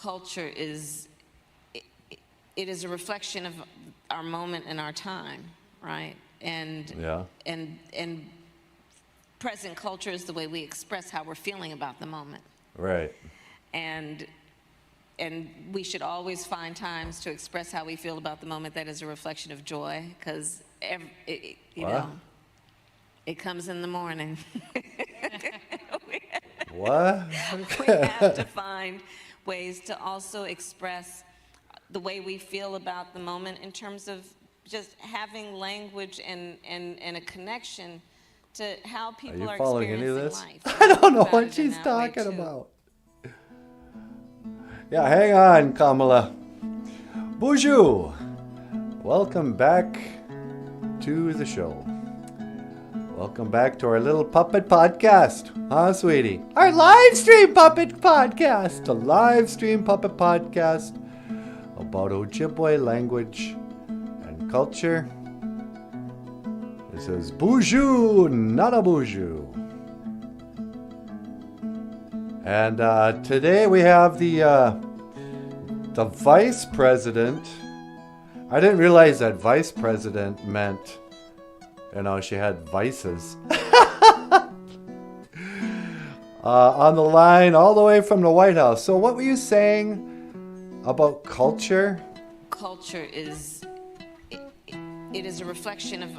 culture is, it is a reflection of our moment and our time, right? And Yeah. and present culture is the way we express how we're feeling about the moment. Right. And we should always find times to express how we feel about the moment that is a reflection of joy, because you know, it comes in the morning. What? We have to find ways to also express the way we feel about the moment in terms of just having language and a connection to how people are following any of experiencing this? life. I don't know About what it in she's that way, talking too. about. Yeah, hang on, Kamala. Bonjour. Welcome back to the show. Welcome back to our little puppet podcast. Huh, sweetie? Our live stream puppet podcast. A live stream puppet podcast about Ojibwe language and culture. This is BOOZHOO NANABOOZHOO. And today we have the vice president. I didn't realize that vice president meant, you know, she had vices. On the line all the way from the White House. So what were you saying about culture? Culture is, it is a reflection of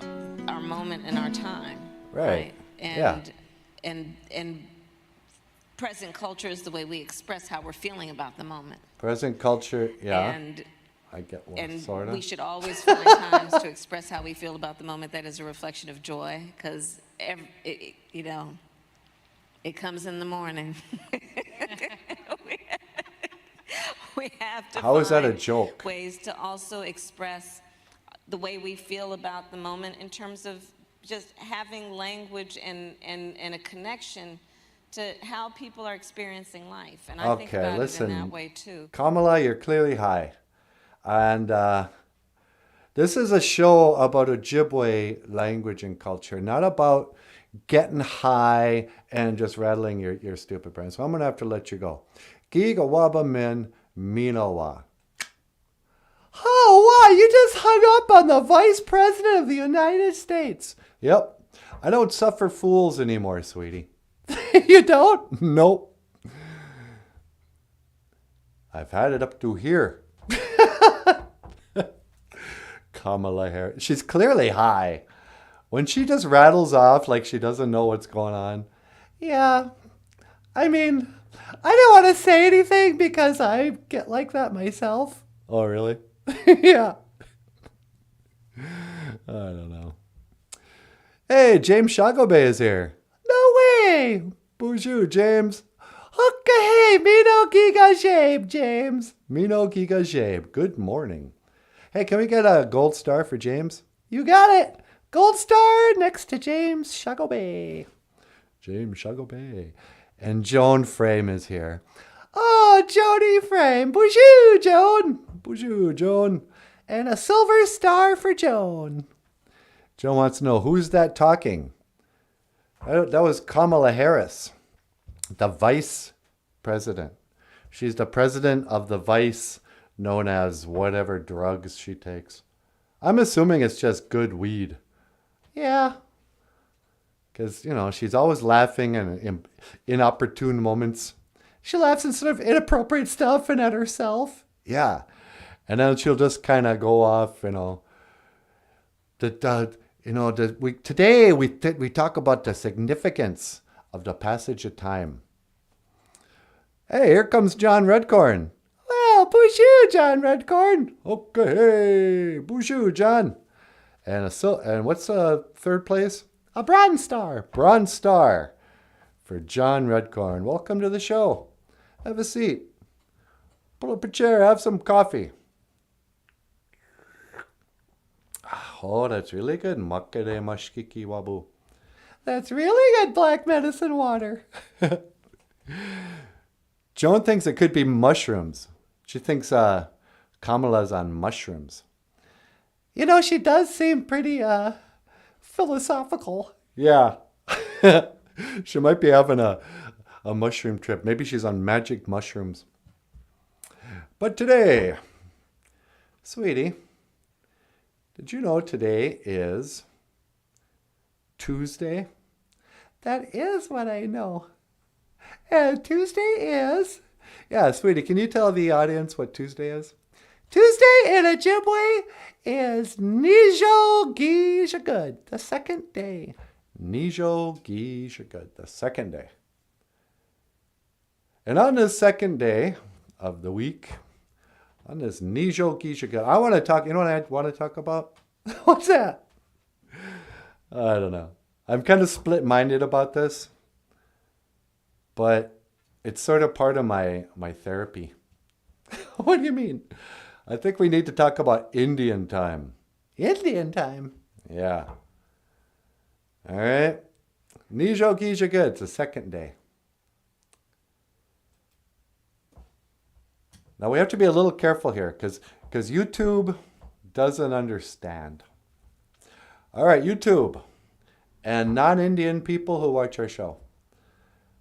our moment and our time. Right. And and present culture is the way we express how we're feeling about the moment. Present culture, yeah. And I get one, sort of. we should always find times to express how we feel about the moment that is a reflection of joy, because you know, it comes in the morning. We have to How is that a find joke? ways to also express the way we feel about the moment in terms of just having language and a connection to how people are experiencing life. And I think about it in that way too. Kamala, you're clearly high. And this is a show about Ojibwe language and culture, not about getting high and just rattling your stupid brain. So I'm going to have to let you go. Giga waba min minowa. Oh, wow, you just hung up on the Vice President of the United States. Yep. I don't suffer fools anymore, sweetie. You don't? Nope. I've had it up to here. Kamala Harris. She's clearly high. When she just rattles off like she doesn't know what's going on. Yeah. I mean, I don't want to say anything because I get like that myself. Oh, really? Yeah. I don't know. Hey, James Shagobay is here. No way. Bonjour, James. Okay, hey, Mino Giga Shabe, James. Mino Giga Shabe. Good morning. Hey, can we get a gold star for James? You got it. Gold star next to James Shagobay. James Shagobay. And Joan Frame is here. Oh, Jody Frame. Bonjour, Joan. Bonjour, Joan. And a silver star for Joan. Joan wants to know, who's that talking? That was Kamala Harris, the vice president. She's the president of the vice, known as whatever drugs she takes. I'm assuming it's just good weed. Yeah. Because, you know, she's always laughing in inopportune moments. She laughs instead of inappropriate stuff and at herself. Yeah. And then she'll just kind of go off, you know. Today we talk about the significance of the passage of time. Hey, here comes John Redcorn. Well, bonjour, John Redcorn. Okay, hey, bonjour, John. And what's third place? A bronze star. Bronze star for John Redcorn. Welcome to the show. Have a seat. Pull up a chair. Have some coffee. Oh, that's really good. Makere mashkiki wabu. That's really good black medicine water. Joan thinks it could be mushrooms. She thinks Kamala's on mushrooms. You know, she does seem pretty philosophical. Yeah. She might be having a mushroom trip. Maybe she's on magic mushrooms. But today, sweetie, did you know today is Tuesday? That is what I know. And Tuesday is... Yeah, sweetie, can you tell the audience what Tuesday is? Tuesday in Ojibwe is Nijo Gishagud, the second day. Nijo Gishagud, the second day. And on this second day of the week, on this Nijo Gishagud, I want to talk, you know what I want to talk about? What's that? I don't know. I'm kind of split-minded about this, but it's sort of part of my therapy. What do you mean? I think we need to talk about Indian time. Indian time? Yeah. All right. Nijo Gishagud, it's the second day. Now we have to be a little careful here because YouTube doesn't understand. All right, YouTube and non-Indian people who watch our show.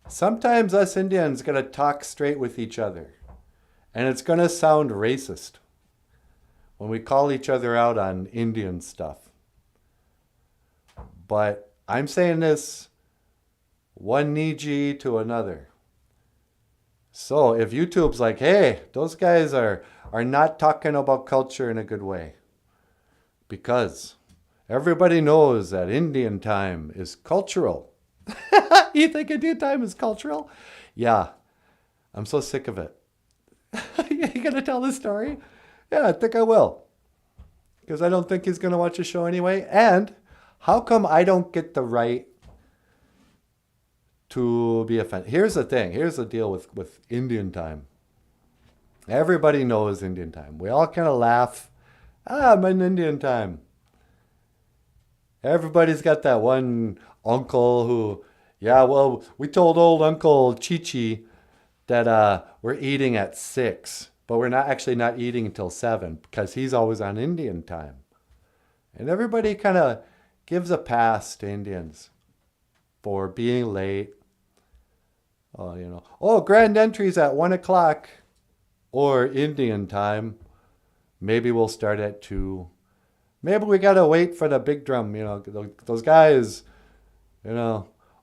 Sometimes us Indians going to talk straight with each other. And it's going to sound racist when we call each other out on Indian stuff. But I'm saying this one Niji to another. So if YouTube's like, hey, those guys are not talking about culture in a good way. Because everybody knows that Indian time is cultural. You think Indian time is cultural? Yeah. I'm so sick of it. You gonna tell the story? Yeah, I think I will. Because I don't think he's gonna watch the show anyway. And how come I don't get the right to be offended? Here's the thing. Here's the deal with Indian time. Everybody knows Indian time. We all kind of laugh. I'm in Indian time. Everybody's got that one uncle who, yeah, well, we told old Uncle Chichi that we're eating at 6, but we're not eating until 7 because he's always on Indian time. And everybody kind of gives a pass to Indians for being late. Oh, grand entry's at 1 o'clock or Indian time. Maybe we'll start at 2. Maybe we got to wait for the big drum, those guys,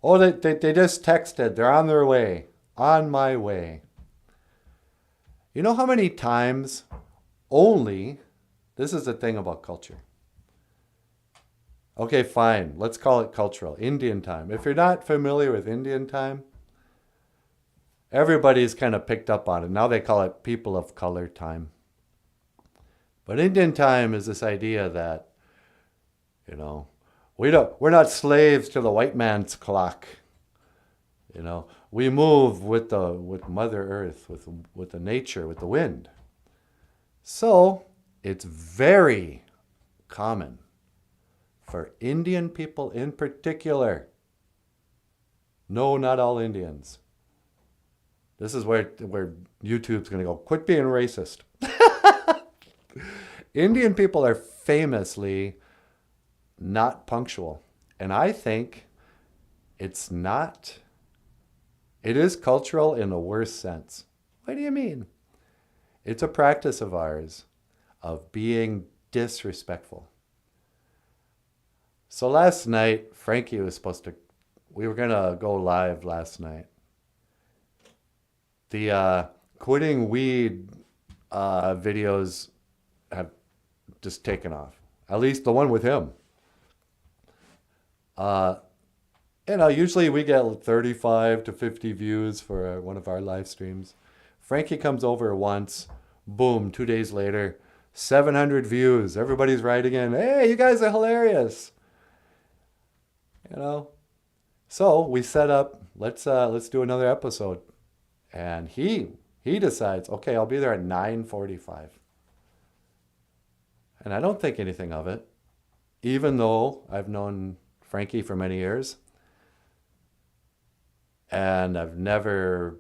Oh, they just texted. They're on their way. On my way. You know how many times this is the thing about culture. Okay, fine. Let's call it cultural. Indian time. If you're not familiar with Indian time, everybody's kind of picked up on it. Now they call it people of color time. But Indian time is this idea that, we're not slaves to the white man's clock. We move with Mother Earth, with the nature, with the wind. So it's very common for Indian people in particular. No, not all Indians. This is where YouTube's going to go, quit being racist. Indian people are famously not punctual. And I think it is cultural in the worst sense. What do you mean? It's a practice of ours of being disrespectful. So last night, Frankie was we were going to go live last night. The quitting weed videos have just taken off. At least the one with him. Usually we get 35 to 50 views for one of our live streams. Frankie comes over once, boom, 2 days later, 700 views. Everybody's writing in, hey, you guys are hilarious. So we set up, let's do another episode. And he decides, okay, I'll be there at 9:45. And I don't think anything of it, even though I've known Frankie for many years. And I've never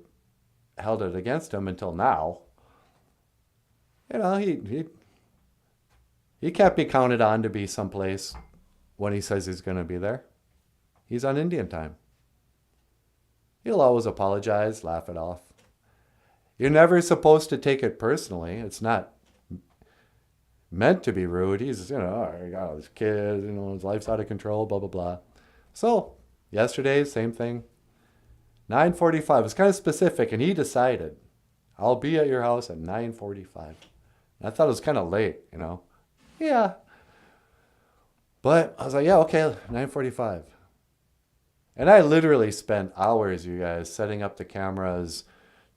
held it against him until now. He can't be counted on to be someplace when he says he's going to be there. He's on Indian time. He'll always apologize, laugh it off. You're never supposed to take it personally. It's not meant to be rude. He's, he got all his kids, his life's out of control, blah, blah, blah. So, yesterday, same thing. 9:45. It was kind of specific, and he decided, I'll be at your house at 9:45. I thought it was kind of late, Yeah. But I was like, yeah, okay, 9:45. And I literally spent hours, you guys, setting up the cameras,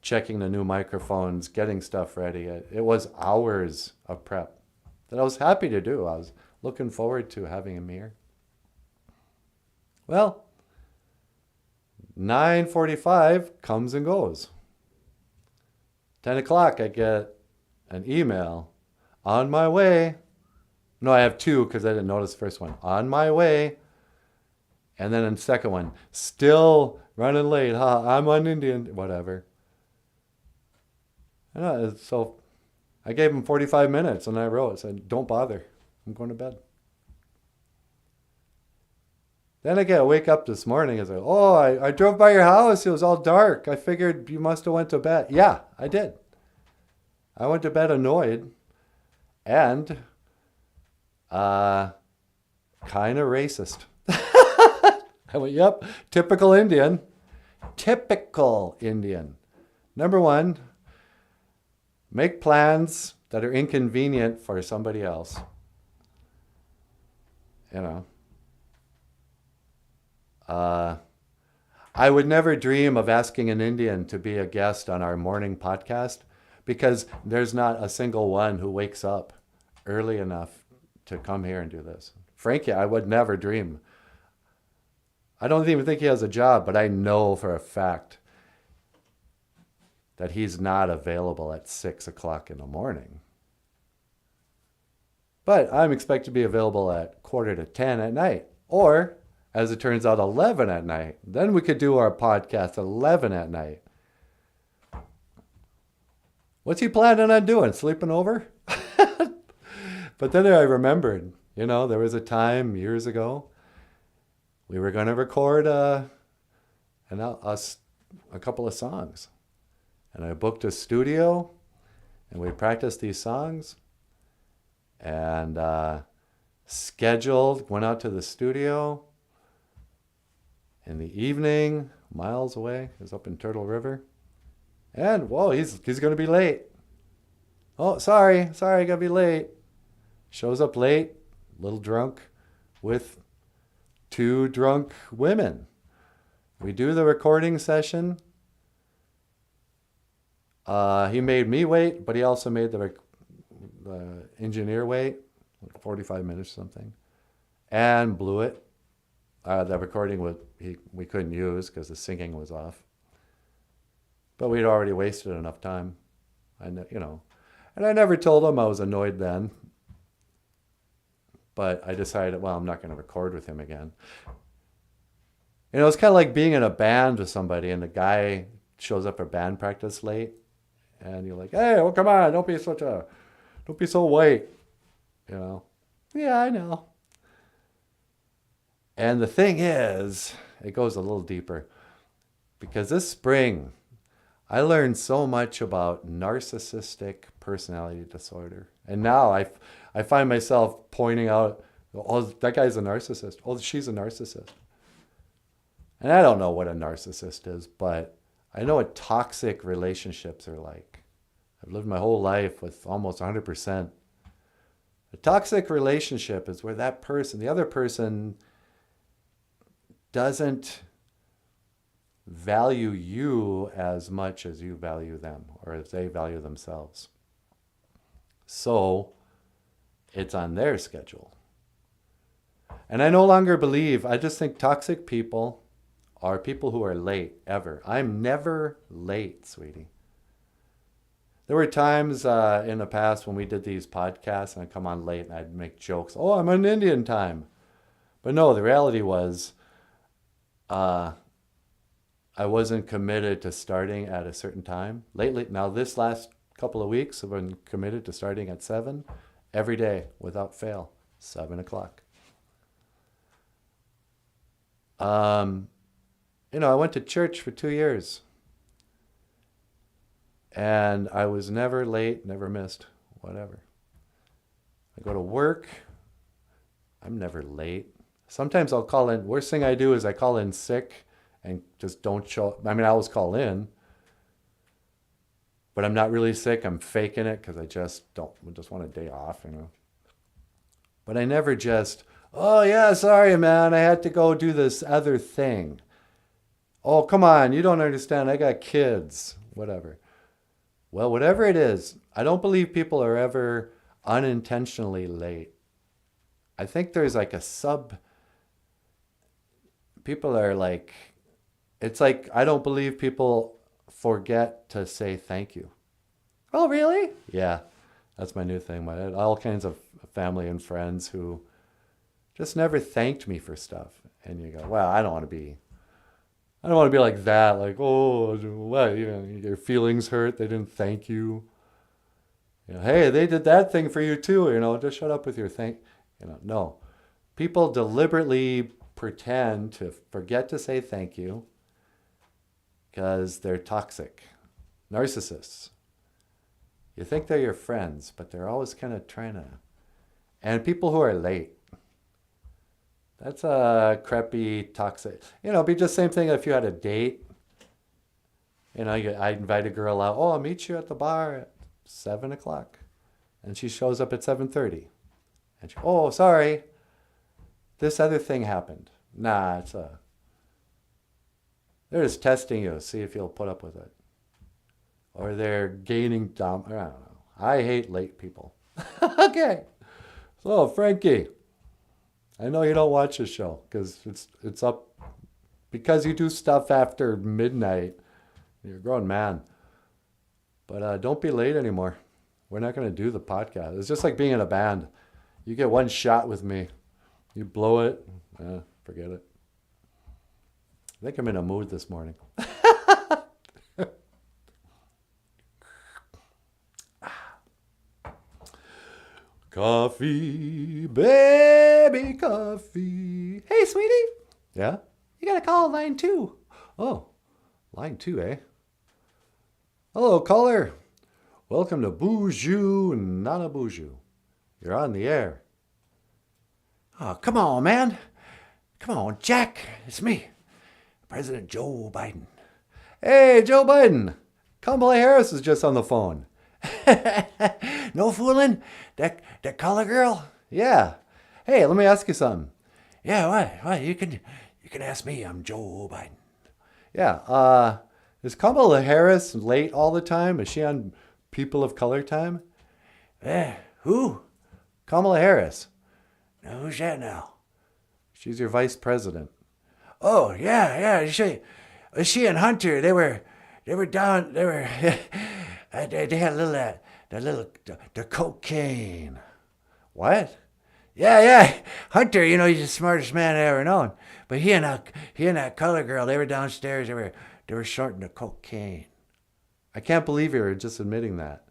checking the new microphones, getting stuff ready. It was hours of prep that I was happy to do. I was looking forward to having him here. Well, 9:45 comes and goes. 10 o'clock, I get an email. On my way. No, I have two because I didn't notice the first one. On my way. And then in the second one, still running late. I'm on Indian. Whatever. So I gave him 45 minutes and I wrote, said, don't bother. I'm going to bed. Then I wake up this morning and say, I drove by your house. It was all dark. I figured you must have went to bed. Yeah, I did. I went to bed annoyed and kind of racist. I went, yep, typical Indian. Typical Indian. Number one, make plans that are inconvenient for somebody else. I would never dream of asking an Indian to be a guest on our morning podcast because there's not a single one who wakes up early enough to come here and do this. Frankie, I would never dream. I don't even think he has a job, but I know for a fact that he's not available at 6 o'clock in the morning. But I'm expected to be available at 9:45 at night. Or, as it turns out, 11 at night. Then we could do our podcast at 11 at night. What's he planning on doing? Sleeping over? But then I remembered, there was a time years ago we were going to record a couple of songs. And I booked a studio and we practiced these songs and scheduled, went out to the studio in the evening, miles away. It was up in Turtle River. And, whoa, he's going to be late. Oh, sorry, I got to be late. Shows up late, a little drunk, with 2 drunk women. We do the recording session. He made me wait, but he also made the engineer wait, like 45 minutes or something, and blew it. The recording we couldn't use because the singing was off. But we'd already wasted enough time. And I never told him I was annoyed then. But I decided, I'm not going to record with him again. It's kind of like being in a band with somebody and the guy shows up for band practice late. And you're like, hey, come on, don't be so white. Yeah, I know. And the thing is, it goes a little deeper. Because this spring, I learned so much about narcissistic personality disorder. And now I find myself pointing out, that guy's a narcissist. Oh, she's a narcissist. And I don't know what a narcissist is, but I know what toxic relationships are like. I've lived my whole life with almost 100%. A toxic relationship is where the other person doesn't value you as much as you value them or as they value themselves. So it's on their schedule. And I no longer I just think toxic people are people who are late, ever. I'm never late, sweetie. There were times in the past when we did these podcasts and I'd come on late and I'd make jokes. Oh, I'm on Indian time. But no, the reality was I wasn't committed to starting at a certain time. Lately, now this last couple of weeks, I've been committed to starting at 7 every day without fail, 7 o'clock. I went to church for 2 years. And I was never late, never missed, whatever. I go to work. I'm never late. Sometimes I'll call in. Worst thing I do is I call in sick and just don't show. I mean, I always call in, but I'm not really sick. I'm faking it because I just want a day off, you know. But I never just, oh yeah, sorry man, I had to go do this other thing. Oh, come on, you don't understand. I got kids, whatever. Well, whatever it is, I don't believe people are ever unintentionally late. I think there's like people are like, it's like, I don't believe people forget to say thank you. Oh, really? Yeah, that's my new thing. I had all kinds of family and friends who just never thanked me for stuff. And you go, well, I don't want to be like that. Like, oh, what? You know, your feelings hurt. They didn't thank you. You know, hey, they did that thing for you too. You know, just shut up with your thank. You know, no. People deliberately pretend to forget to say thank you because they're toxic. Narcissists. You think they're your friends, but they're always kind of trying to. And people who are late. That's a crappy, toxic. You know, it'd be just the same thing if you had a date. You know, I invite a girl out. Oh, I'll meet you at the bar at 7 o'clock. And she shows up at 7:30. And she, oh, sorry. This other thing happened. Nah, they're just testing you, see if you'll put up with it. Or they're gaining I don't know. I hate late people. Okay. So, Frankie, I know you don't watch the show because it's up because you do stuff after midnight. You're a grown man. But don't be late anymore. We're not going to do the podcast. It's just like being in a band. You get one shot with me. You blow it. Forget it. I think I'm in a mood this morning. Coffee, baby, coffee. Hey, sweetie. Yeah? You got to call line 2. Oh, line 2, eh? Hello, caller. Welcome to BOOZHOO NANABOOZHOO. You're on the air. Oh, come on, man. Come on, Jack. It's me, President Joe Biden. Hey, Joe Biden. Kamala Harris is just on the phone. No fooling? That color girl? Yeah. Hey, let me ask you something. Yeah, what? You can ask me. I'm Joe Biden. Yeah. Is Kamala Harris late all the time? Is she on People of Color time? Who? Kamala Harris. Now, who's that now? She's your vice president. Oh, yeah. She and Hunter, they were down, they had a little, the cocaine. What? Yeah. Hunter, you know, he's the smartest man I ever known. But he and that color girl, they were downstairs, they were shorting the cocaine. I can't believe you're just admitting that.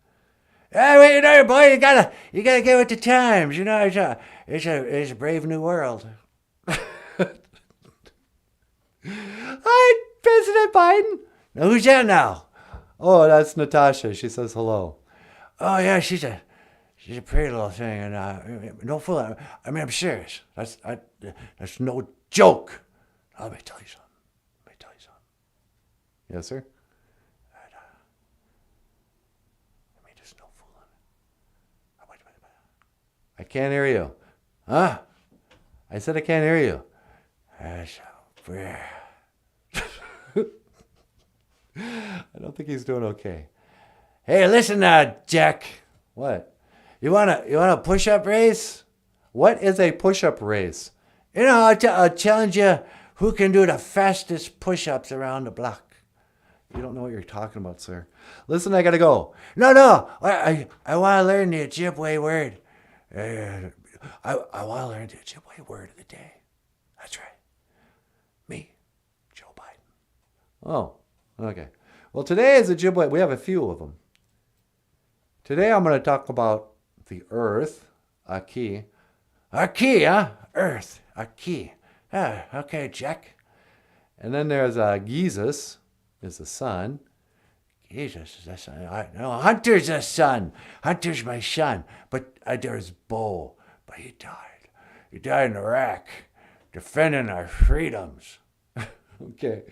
Hey, wait, you know, boy, you gotta get with the times. You know, it's a brave new world. Hi, President Biden. Now, who's that now? Oh, that's Natasha. She says hello. Oh yeah, she's a pretty little thing, and no fool. I mean, I'm serious. That's no joke. Let me tell you something. Yes, sir. I mean, there's no fooling. Wait. I can't hear you. Huh? I said I can't hear you. That's fair. I don't think he's doing okay. Hey, listen now, Jack. What? You want a push-up race? What is a push-up race? You know, I'll challenge you who can do the fastest push-ups around the block. You don't know what you're talking about, sir. Listen, I gotta go. No. I want to learn the Ojibwe word. I want to learn the Ojibwe word of the day. That's right. Me, Joe Biden. Oh, okay. Well, today is Ojibwe. We have a few of them. Today I'm going to talk about the earth, Aki. Aki, huh? Earth, Aki. Okay, Jack. And then there's Jesus, is the sun. Jesus, that's no, Hunter's a son. Hunter's my son. But there's Bo. But he died. He died in Iraq, defending our freedoms. Okay.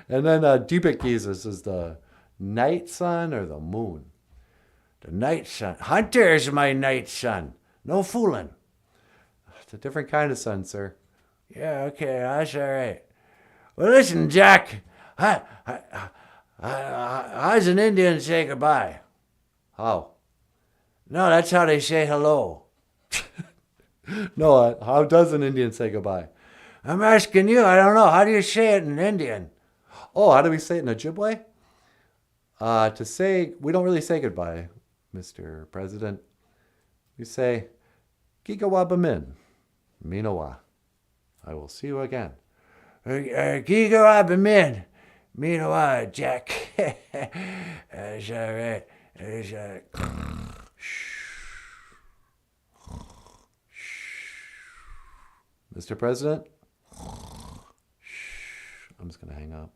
And then Deepak Jesus is the night sun or the moon? The night sun. Hunter's my night sun. No fooling. It's a different kind of sun, sir. Yeah, okay, that's all right. Well, listen, Jack. How's an Indian say goodbye? How? No, that's how they say hello. No, how does an Indian say goodbye? I'm asking you. I don't know. How do you say it in Indian? Oh, how do we say it in Ojibwe? To say, we don't really say goodbye, Mr. President. We say, Gigawabamin, Minowa. I will see you again. Gigawabamin, Minowa, Jack. That's all right. That's all right. Mr. President? I'm just going to hang up.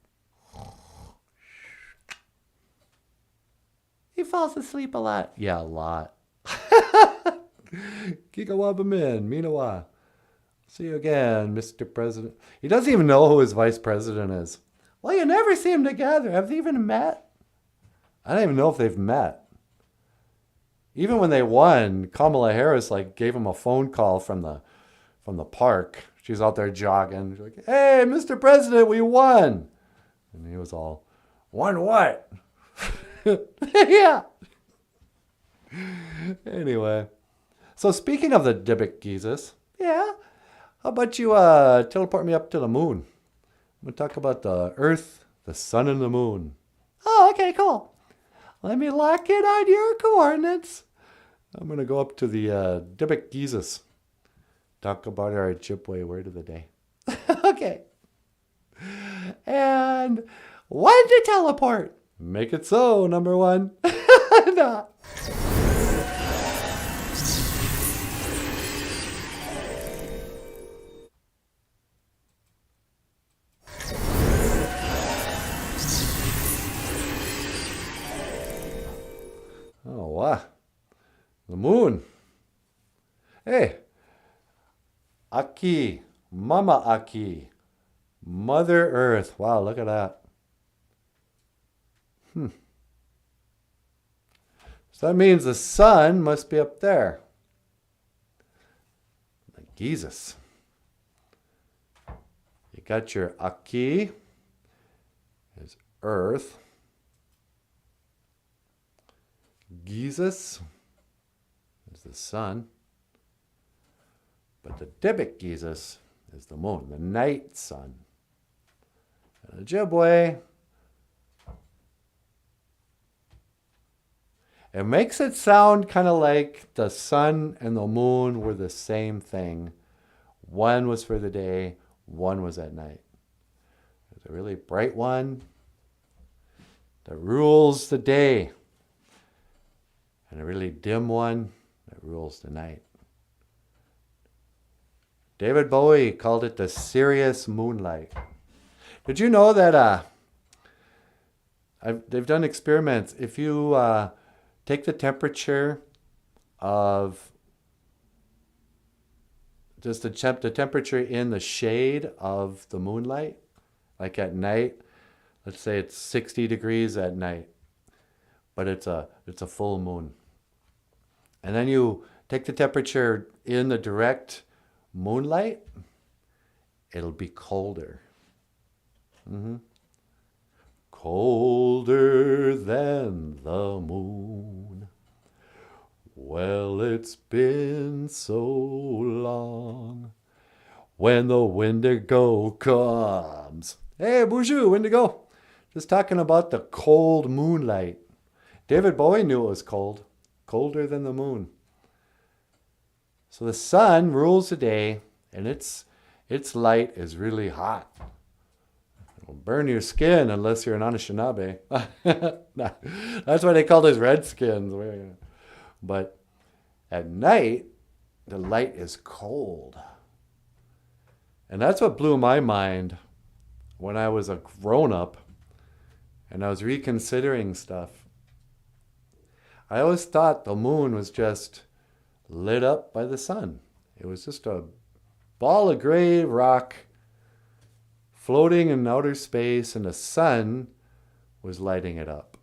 He falls asleep a lot. Yeah, a lot. Gigawabamin, Minawa. See you again, Mr. President. He doesn't even know who his vice president is. Well, you never see them together. Have they even met? I don't even know if they've met. Even when they won, Kamala Harris gave him a phone call from the park. She's out there jogging. She's like, hey, Mr. President, we won. And he was all, won what? Yeah. Anyway. So speaking of the Dybbuk Jesus, yeah, how about you teleport me up to the moon? I'm going to talk about the Earth, the sun, and the moon. Oh, okay, cool. Let me lock in on your coordinates. I'm going to go up to the Dybbuk Jesus. Talk about our Ojibwe word of the day. Okay. And when to teleport? Make it so, number one. No. Oh, wow. The moon. Hey. Aki. Mama Aki. Mother Earth. Wow, look at that. So that means the sun must be up there. Like Jesus. You got your Aki, is Earth. Jesus is the sun. But the Dybbuk Jesus is the moon, the night sun. And Ojibwe, it makes it sound kind of like the sun and the moon were the same thing. One was for the day, one was at night. There's a really bright one that rules the day, and a really dim one that rules the night. David Bowie called it the Sirius moonlight. Did you know that they've done experiments? If you take the temperature of just the temperature in the shade of the moonlight, like at night, let's say it's 60 degrees at night, but it's a full moon. And then you take the temperature in the direct moonlight, it'll be colder. Colder than the moon. Well, it's been so long when the Wendigo comes. Hey, BOOZHOO, Wendigo. Just talking about the cold moonlight. David Bowie knew it was cold. Colder than the moon. So the sun rules the day, and its light is really hot. It'll burn your skin unless you're an Anishinaabe. That's why they call us Redskins. But at night, the light is cold. And that's what blew my mind when I was a grown-up and I was reconsidering stuff. I always thought the moon was just lit up by the sun. It was just a ball of gray rock floating in outer space, and the sun was lighting it up.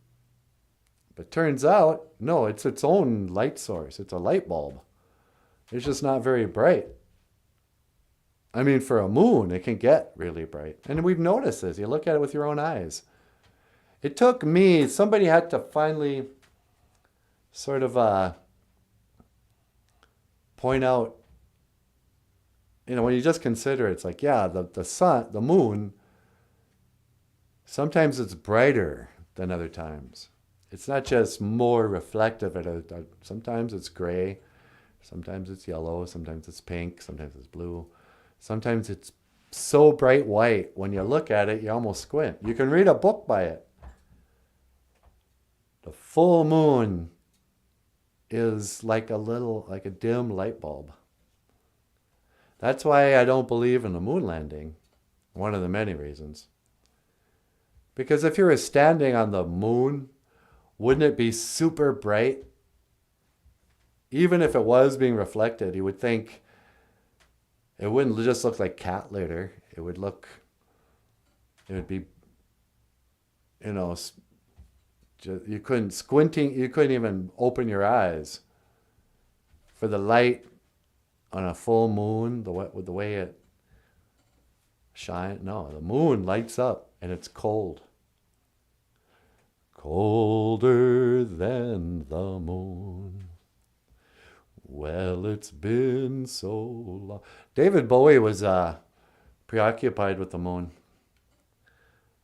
But turns out, no, it's its own light source. It's a light bulb. It's just not very bright. I mean, for a moon, it can get really bright. And we've noticed this. You look at it with your own eyes. It took me, somebody had to finally sort of point out, you know, when you just consider it, it's like, yeah, the sun, the moon, sometimes it's brighter than other times. It's not just more reflective. Sometimes it's gray, sometimes it's yellow, sometimes it's pink, sometimes it's blue. Sometimes it's so bright white, when you look at it, you almost squint. You can read a book by it. The full moon is like a dim light bulb. That's why I don't believe in the moon landing. One of the many reasons. Because if you were standing on the moon, wouldn't it be super bright? Even if it was being reflected, you would think it wouldn't just look like cat litter. It would be, you know, you couldn't even open your eyes for the light on a full moon, with the way it shines. No, the moon lights up and it's cold. Colder than the moon. Well, it's been so long. David Bowie was preoccupied with the moon.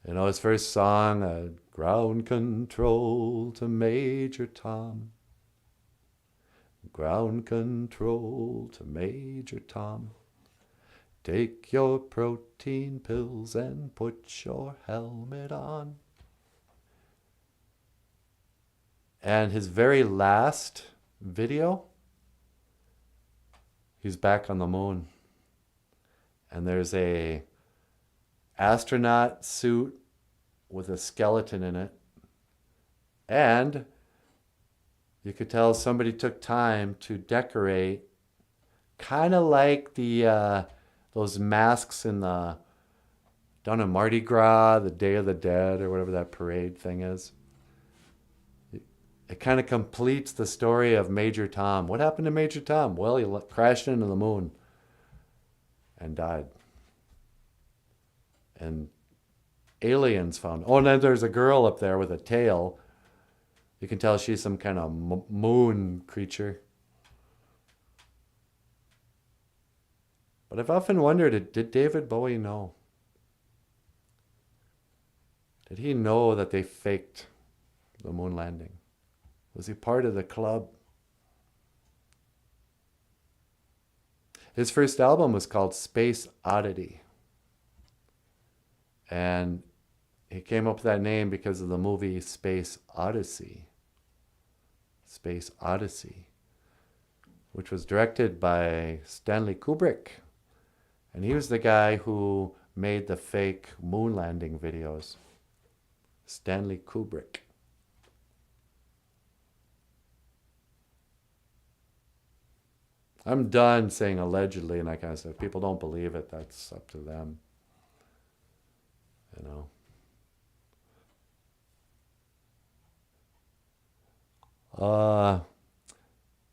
You know, his first song, ground control to Major Tom. Ground control to Major Tom. Take your protein pills and put your helmet on. And his very last video, he's back on the moon. And there's a astronaut suit with a skeleton in it. And you could tell somebody took time to decorate, kind of like those masks down in Mardi Gras, the Day of the Dead, or whatever that parade thing is. It kind of completes the story of Major Tom. What happened to Major Tom? Well, he crashed into the moon and died. And aliens found. Oh, and then there's a girl up there with a tail. You can tell she's some kind of moon creature. But I've often wondered, did David Bowie know? Did he know that they faked the moon landing? Was he part of the club? His first album was called Space Oddity. And he came up with that name because of the movie Space Odyssey. Space Odyssey, which was directed by Stanley Kubrick. And he was the guy who made the fake moon landing videos. Stanley Kubrick. I'm done saying allegedly and that kind of stuff. People don't believe it. That's up to them. You know.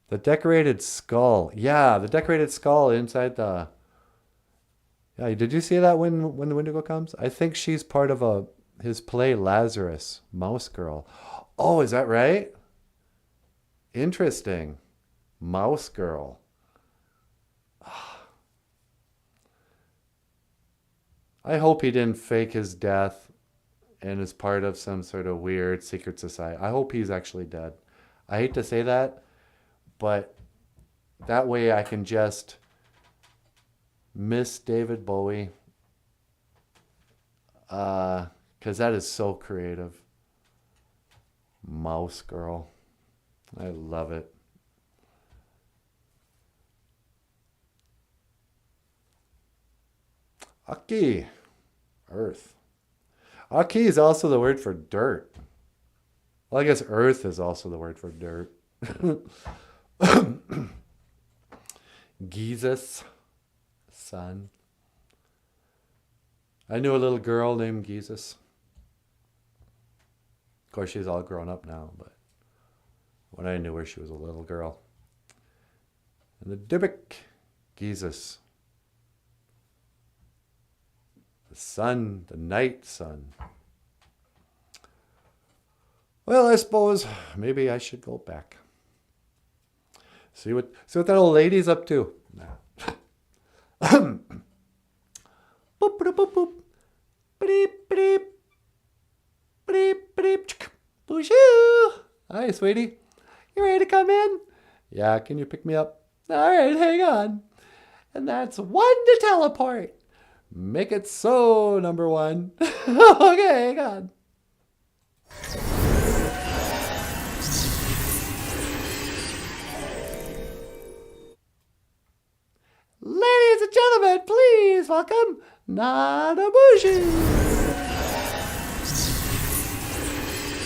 The decorated skull. Yeah, the decorated skull inside the... Yeah, did you see that when the Wendigo comes? I think she's part of his play Lazarus, Mouse Girl. Oh, is that right? Interesting. Mouse Girl. I hope he didn't fake his death and is part of some sort of weird secret society. I hope he's actually dead. I hate to say that, but that way I can just miss David Bowie, because that is so creative. Mouse Girl. I love it. Aki. Earth. Aki is also the word for dirt. Well, I guess earth is also the word for dirt. Jesus, son. I knew a little girl named Jesus. Of course, she's all grown up now, but when I knew her, she was a little girl. And the Dybbuk, Jesus. The sun, the night sun. Well, I suppose maybe I should go back. See what that old lady's up to. Nah. Boop, boop, boop, boop. Beep, beep. Beep, beep. BOOZHOO. Hi, sweetie. You ready to come in? Yeah, can you pick me up? All right, hang on. And that's 1 to teleport. Make it so, number 1. Okay, hang on. Ladies and gentlemen, please welcome NANABOOZHOO.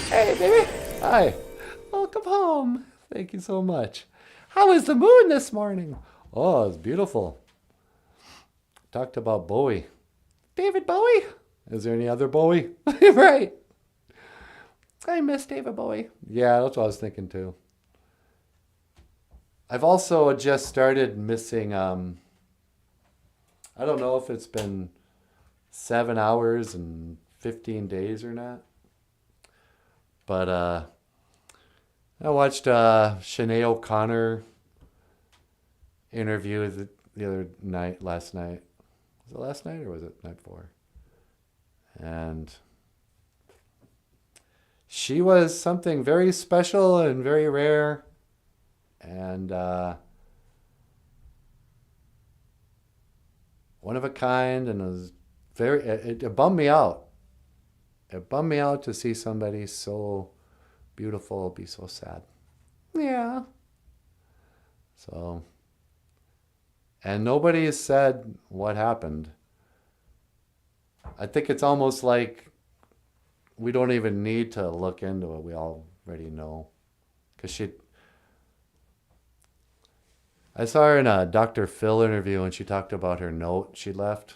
Hey, baby. Hi. Welcome home. Thank you so much. How was the moon this morning? Oh, it's beautiful. Talked about Bowie. David Bowie? Is there any other Bowie? Right. I miss David Bowie. Yeah, that's what I was thinking too. I've also just started missing, I don't know if it's been 7 hours and 15 days or not. But I watched Sinead O'Connor interview the other night, last night. Was it last night or was it the night before? And she was something very special and very rare. And one of a kind, and it was it bummed me out. It bummed me out to see somebody so beautiful be so sad. Yeah. So, and nobody has said what happened. I think it's almost like we don't even need to look into it. We already know. Because I saw her in a Dr. Phil interview and she talked about her note she left.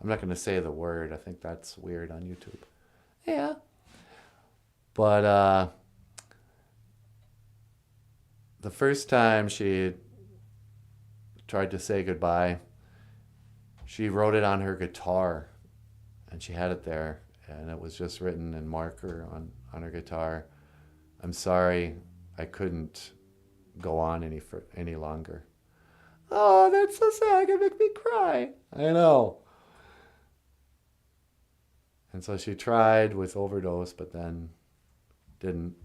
I'm not going to say the word. I think that's weird on YouTube. Yeah. But the first time she tried to say goodbye, she wrote it on her guitar and she had it there and it was just written in marker on her guitar. I'm sorry I couldn't go on any longer. Oh, that's so sad. It make me cry. I know. And so she tried with overdose, but then didn't.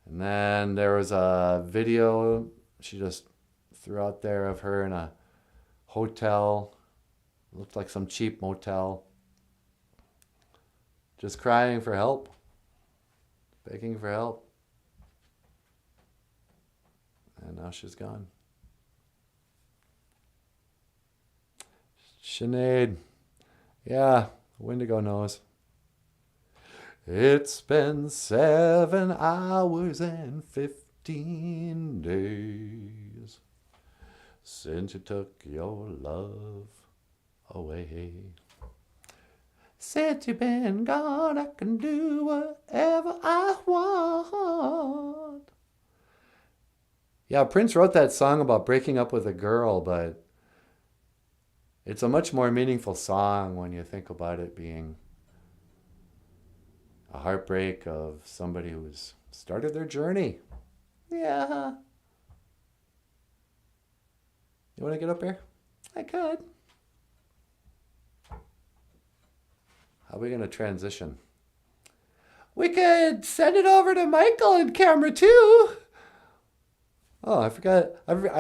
And then there was a video she just threw out there of her in a hotel. It looked like some cheap motel. Just crying for help. Begging for help. And now she's gone. Sinead. Yeah, Wendigo knows. It's been 7 hours and 15 days since you took your love away. Since you've been gone, I can do whatever I want. Yeah, Prince wrote that song about breaking up with a girl, but it's a much more meaningful song when you think about it being a heartbreak of somebody who's started their journey. Yeah. You want to get up here? I could. How are we going to transition? We could send it over to Michael in camera 2. Oh, I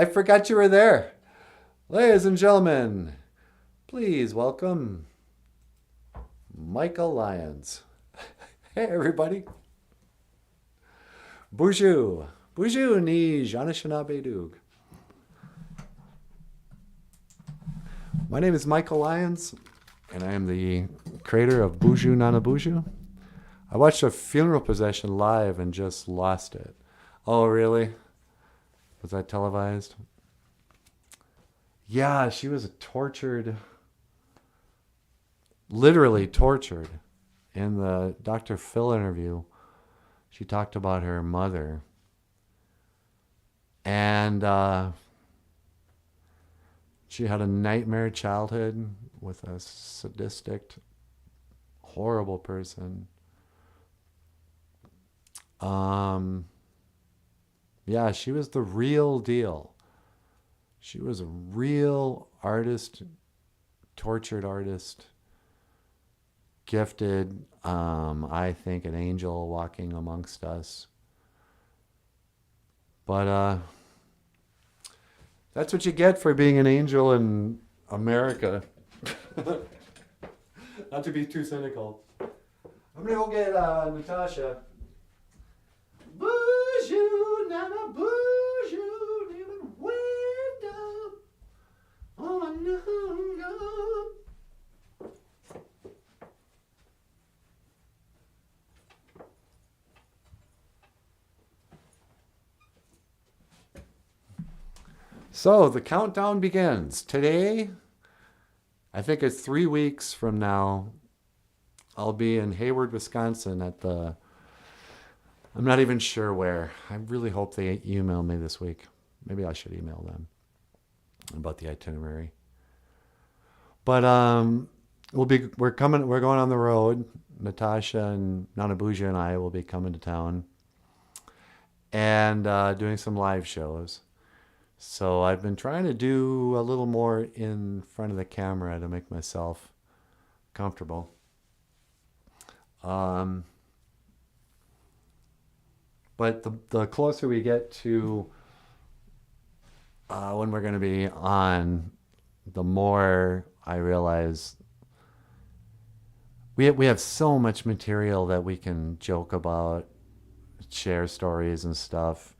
forgot you were there. Ladies and gentlemen, please welcome Michael Lyons. Hey, everybody. BOOZHOO. BOOZHOO ni Anishinaabe. My name is Michael Lyons. and I am the creator of BOOZHOO NANABOOZHOO. I watched a funeral procession live and just lost it. Oh, really? Was that televised? Yeah, she was tortured, literally tortured. In the Dr. Phil interview, she talked about her mother. And she had a nightmare childhood with a sadistic, horrible person. Yeah, she was the real deal. She was a real artist, tortured artist, gifted, I think an angel walking amongst us. But that's what you get for being an angel in America. Not to be too cynical. I'm gonna go get Natasha. BOOZHOO NANABOOZHOO, even went up on the hung up. So the countdown begins. Today, I think it's 3 weeks from now, I'll be in Hayward, Wisconsin at the, I'm not even sure where. I really hope they email me this week. Maybe I should email them about the itinerary. But we're going on the road. Natasha and NANABOOZHOO and I will be coming to town and doing some live shows. So I've been trying to do a little more in front of the camera to make myself comfortable. But the closer we get to when we're going to be on, the more I realize we have so much material that we can joke about, share stories and stuff.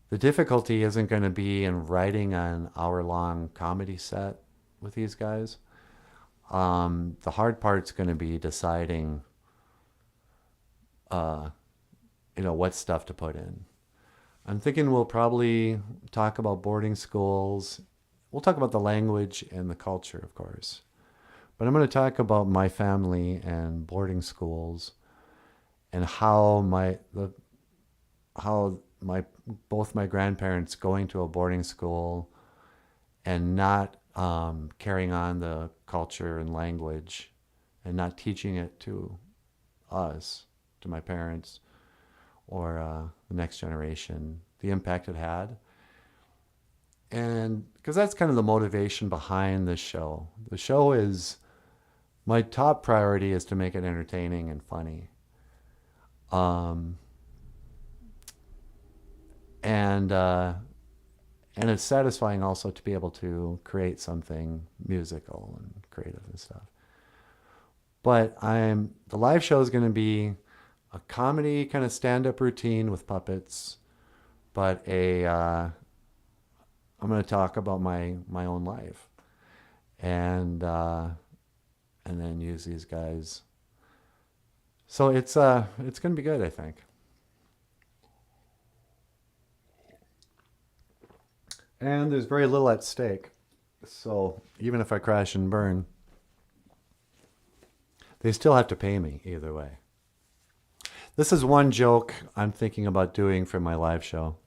The difficulty isn't going to be in writing an hour-long comedy set with these guys. The hard part's going to be deciding, what stuff to put in. I'm thinking we'll probably talk about boarding schools. We'll talk about the language and the culture, of course. But I'm going to talk about my family and boarding schools and how both my grandparents going to a boarding school and not carrying on the culture and language and not teaching it to us, to my parents or the next generation, the impact it had. And because that's kind of the motivation behind this show. The show is, my top priority is to make it entertaining and funny. And it's satisfying also to be able to create something musical and creative and stuff. But the live show is going to be a comedy kind of stand-up routine with puppets, but I'm going to talk about my own life, and then use these guys. So it's going to be good, I think. And there's very little at stake. So even if I crash and burn, they still have to pay me either way. This is one joke I'm thinking about doing for my live show.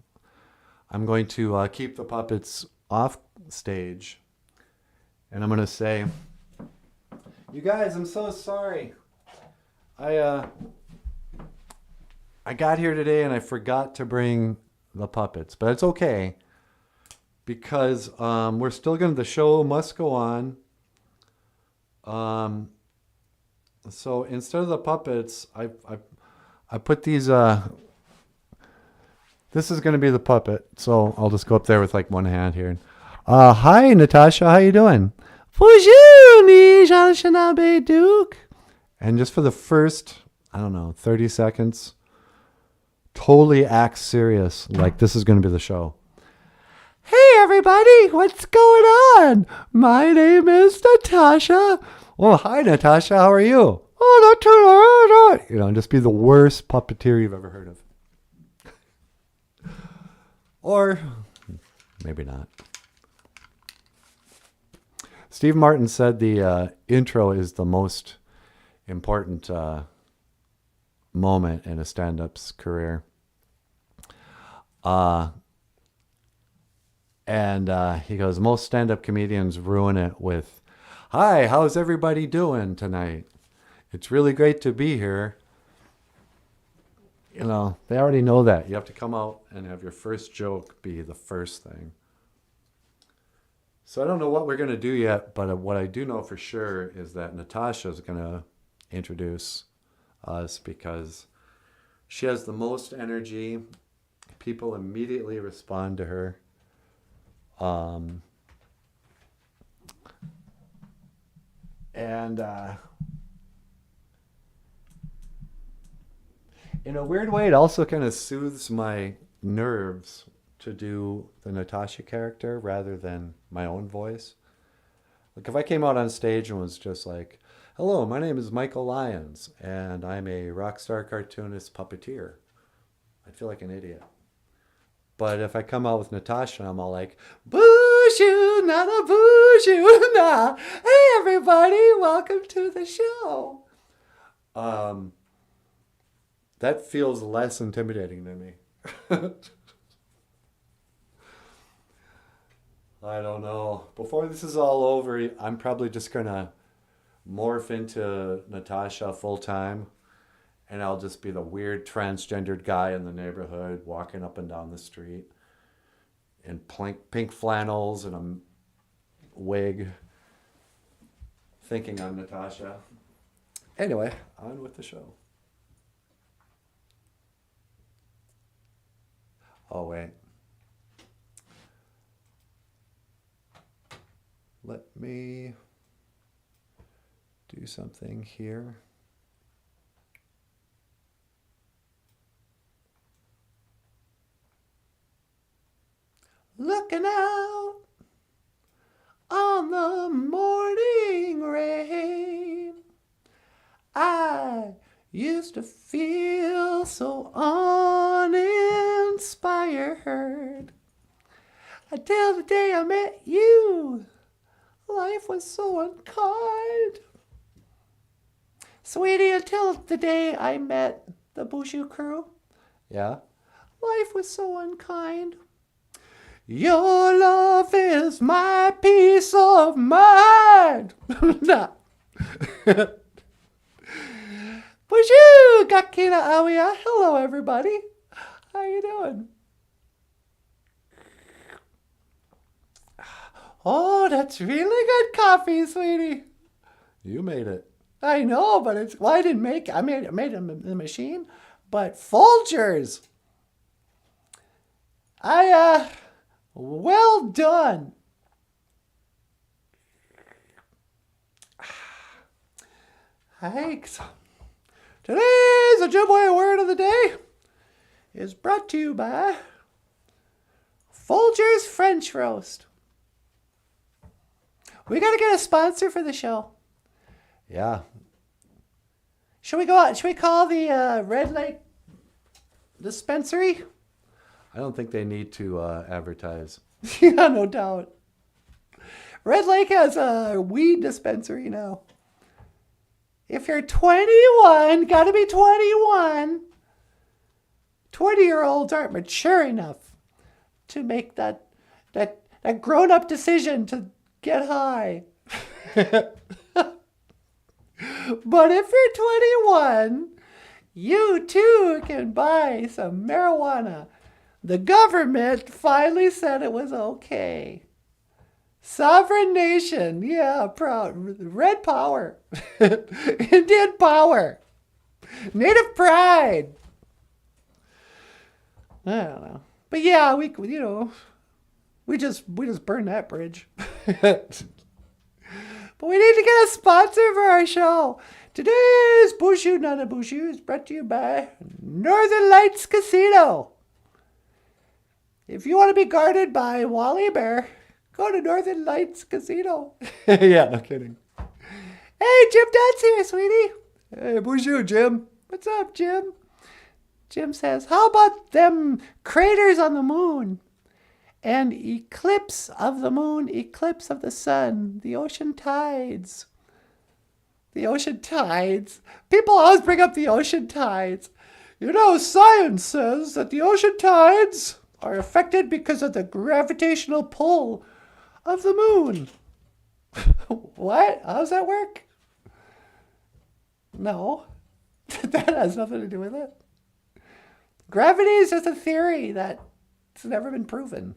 I'm going to keep the puppets off stage. And I'm going to say, you guys, I'm so sorry. I got here today and I forgot to bring the puppets. But it's okay. Because we're still the show must go on. So instead of the puppets, I put these, this is going to be the puppet. So I'll just go up there with like one hand here. Hi, Natasha, how you doing? BOOZHOO NANABOOZHOO. And just for the first, 30 seconds, totally act serious. Like this is going to be the show. Hey everybody, what's going on? My name is Natasha. Oh, hi, Natasha. How are you? Oh, not too bad. You know, just be the worst puppeteer you've ever heard of. Or maybe not. Steve Martin said the intro is the most important moment in a stand-up's career. And he goes, most stand-up comedians ruin it with, "Hi, how's everybody doing tonight? It's really great to be here." You know, they already know that. You have to come out and have your first joke be the first thing. So I don't know what we're going to do yet, but what I do know for sure is that Natasha is going to introduce us because she has the most energy. People immediately respond to her. In a weird way, it also kind of soothes my nerves to do the Natasha character rather than my own voice. Like if I came out on stage and was just like, "Hello, my name is Michael Lyons, and I'm a rock star cartoonist puppeteer," I'd feel like an idiot. But if I come out with Natasha, I'm all like, "BOOZHOO NANABOOZHOO na. Hey everybody, welcome to the show." That feels less intimidating to me. I don't know. Before this is all over, I'm probably just gonna morph into Natasha full time, and I'll just be the weird transgendered guy in the neighborhood walking up and down the street in pink flannels and a wig, thinking I'm Natasha. Anyway, on with the show. Oh, wait. Let me do something here. Looking out on the morning rain, I used to feel so uninspired until the day I met you. Life was so unkind. Sweetie, until the day I met the BOOZHOO crew. Yeah. Life was so unkind. Your love is my peace of mind. Nah. BOOZHOO Gakina Awia. Hello, everybody. How you doing? Oh, that's really good coffee, sweetie. You made it. I know, but it's, well, I didn't make it. I made it in the machine. But Folgers. Well done. Thanks. Today's Ojibwe word of the day is brought to you by Folgers French Roast. We gotta get a sponsor for the show. Yeah. Should we go out? Should we call the Red Lake dispensary? I don't think they need to advertise. Yeah, no doubt. Red Lake has a weed dispensary now. If you're 21, gotta be 21. 20-year-olds aren't mature enough to make that grown-up decision to get high. But if you're 21, you too can buy some marijuana. The government finally said it was okay. Sovereign nation, yeah, proud. Red power. Indian power. Native pride. I don't know. But yeah, we just burned that bridge. But we need to get a sponsor for our show. Today's BOOZHOO NANABOOZHOO is brought to you by Northern Lights Casino. if you want to be guarded by Wally Bear, go to Northern Lights Casino. Yeah, no kidding. Hey, Jim Dunn's here, sweetie. Hey, BOOZHOO, Jim. What's up, Jim? Jim says, how about them craters on the moon? And eclipse of the moon, eclipse of the sun, the ocean tides. The ocean tides. People always bring up the ocean tides. You know, science says that the ocean tides are affected because of the gravitational pull of the moon. What? How does that work? No. That has nothing to do with it. Gravity is just a theory that's never been proven.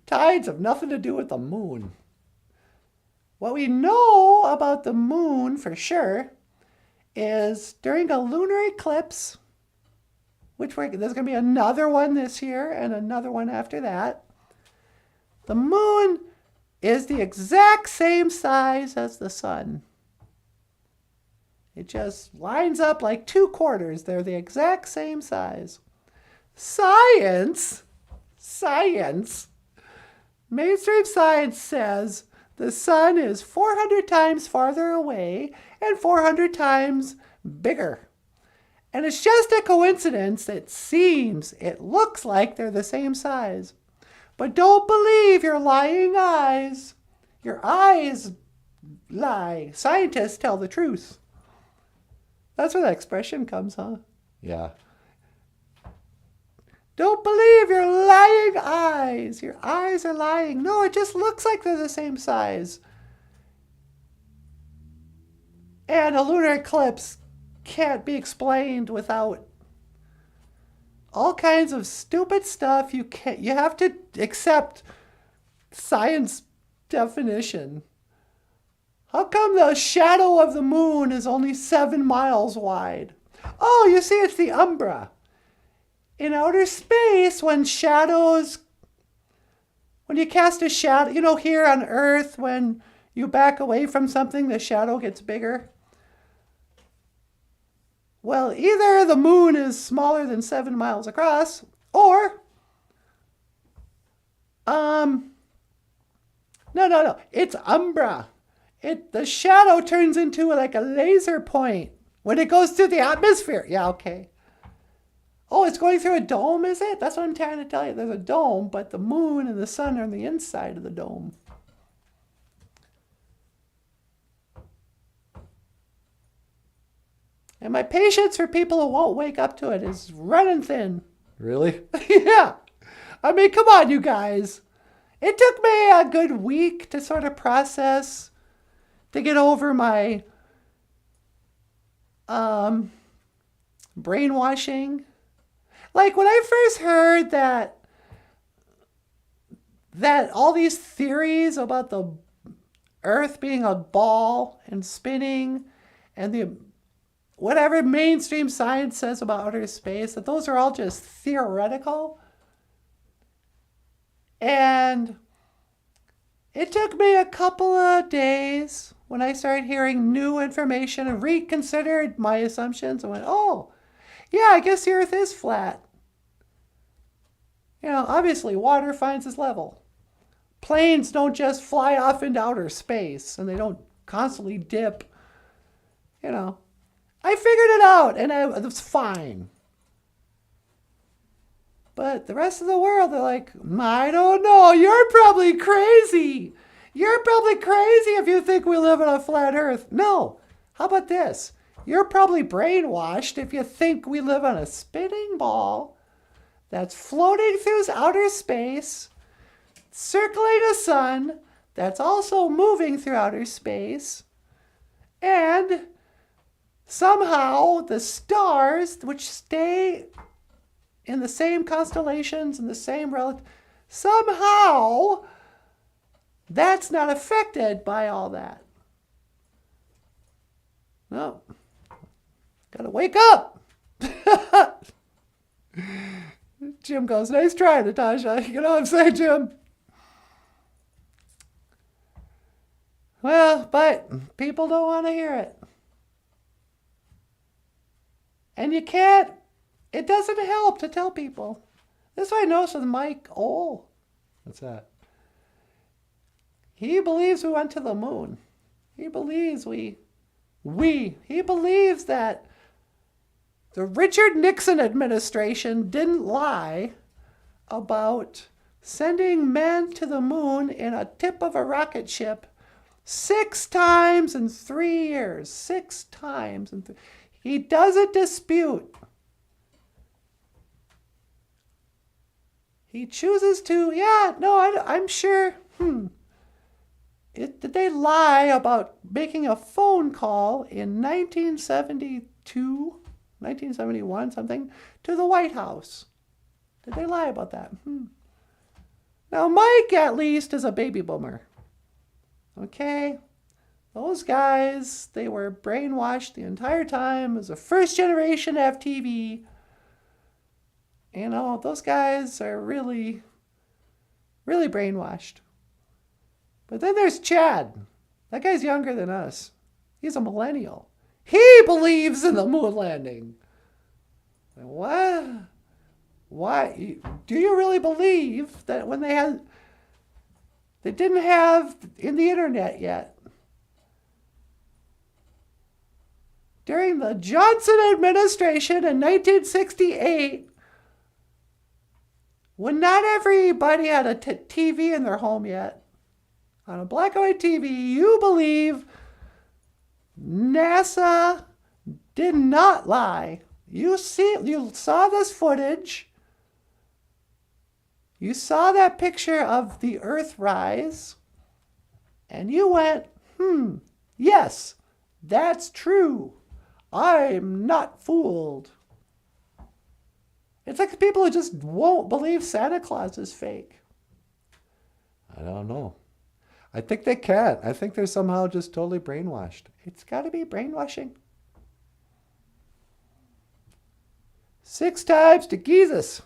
Tides have nothing to do with the moon. What we know about the moon for sure is during a lunar eclipse, there's going to be another one this year and another one after that, the moon is the exact same size as the sun. It just lines up like 2 quarters. They're the exact same size. Science, mainstream science says the sun is 400 times farther away and 400 times bigger. And it's just a coincidence. It looks like they're the same size. But don't believe your lying eyes. Your eyes lie. Scientists tell the truth. That's where that expression comes, huh? Yeah. Don't believe your lying eyes. Your eyes are lying. No, it just looks like they're the same size. And a lunar eclipse can't be explained without all kinds of stupid stuff. You have to accept science definition. How come the shadow of the moon is only 7 miles wide? Oh, you see, it's the umbra. In outer space, when you cast a shadow, here on Earth, when you back away from something, the shadow gets bigger. Well, either the moon is smaller than 7 miles across, or, no, it's umbra. The shadow turns into like a laser point when it goes through the atmosphere. Yeah, okay. Oh, it's going through a dome, is it? That's what I'm trying to tell you. There's a dome, but the moon and the sun are on the inside of the dome. And my patience for people who won't wake up to it is running thin. Really? Yeah. I mean, come on, you guys. It took me a good week to sort of process, to get over my brainwashing. Like when I first heard that all these theories about the Earth being a ball and spinning and whatever mainstream science says about outer space, that those are all just theoretical. And it took me a couple of days when I started hearing new information and reconsidered my assumptions and went, oh, yeah, I guess the Earth is flat. Obviously water finds its level. Planes don't just fly off into outer space and they don't constantly dip. I figured it out and it was fine. But the rest of the world, they're like, I don't know, you're probably crazy. You're probably crazy if you think we live on a flat Earth. No, how about this? You're probably brainwashed if you think we live on a spinning ball that's floating through outer space, circling a sun that's also moving through outer space, and somehow the stars, which stay in the same constellations and the same relative, somehow that's not affected by all that. No. Gotta wake up. Jim goes, nice try, Natasha. You know what I'm saying, Jim? Well, but people don't want to hear it. And you can't, it doesn't help to tell people. This is what I noticed with Mike. Oh, what's that? He believes we went to the moon. He believes he believes that the Richard Nixon administration didn't lie about sending men to the moon in a tip of a rocket ship 6 times in 3 years. 6 times. He doesn't dispute. He chooses to, I'm sure. Did they lie about making a phone call in 1972, 1971, something, to the White House? Did they lie about that? Now, Mike, at least, is a baby boomer. Okay? Those guys, they were brainwashed the entire time. It was the first generation to have TV. You know, those guys are really, really brainwashed. But then there's Chad. That guy's younger than us. He's a millennial. He believes in the moon landing. What? Why? Do you really believe that when they didn't have in the internet yet? During the Johnson administration in 1968, when not everybody had a TV in their home yet, on a black and white TV, you believe NASA did not lie. You saw this footage. You saw that picture of the Earth rise, and you went, yes, that's true. I'm not fooled. It's like the people who just won't believe Santa Claus is fake. I don't know. I think they can't. I think they're somehow just totally brainwashed. It's got to be brainwashing. 6 times to Jesus.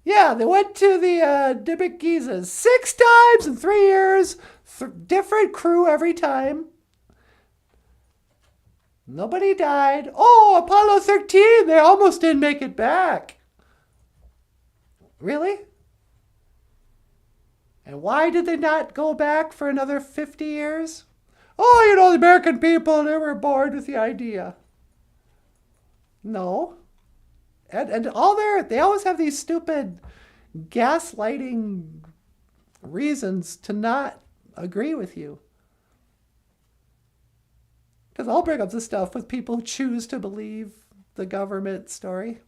Yeah, they went to the Dybbuk Gizas 6 times in 3 years. Different crew every time. Nobody died. Oh, Apollo 13, they almost didn't make it back. Really? And why did they not go back for another 50 years? Oh, you know, the American people, they were bored with the idea. No. And they always have these stupid gaslighting reasons to not agree with you. Because I'll bring up this stuff with people who choose to believe the government story.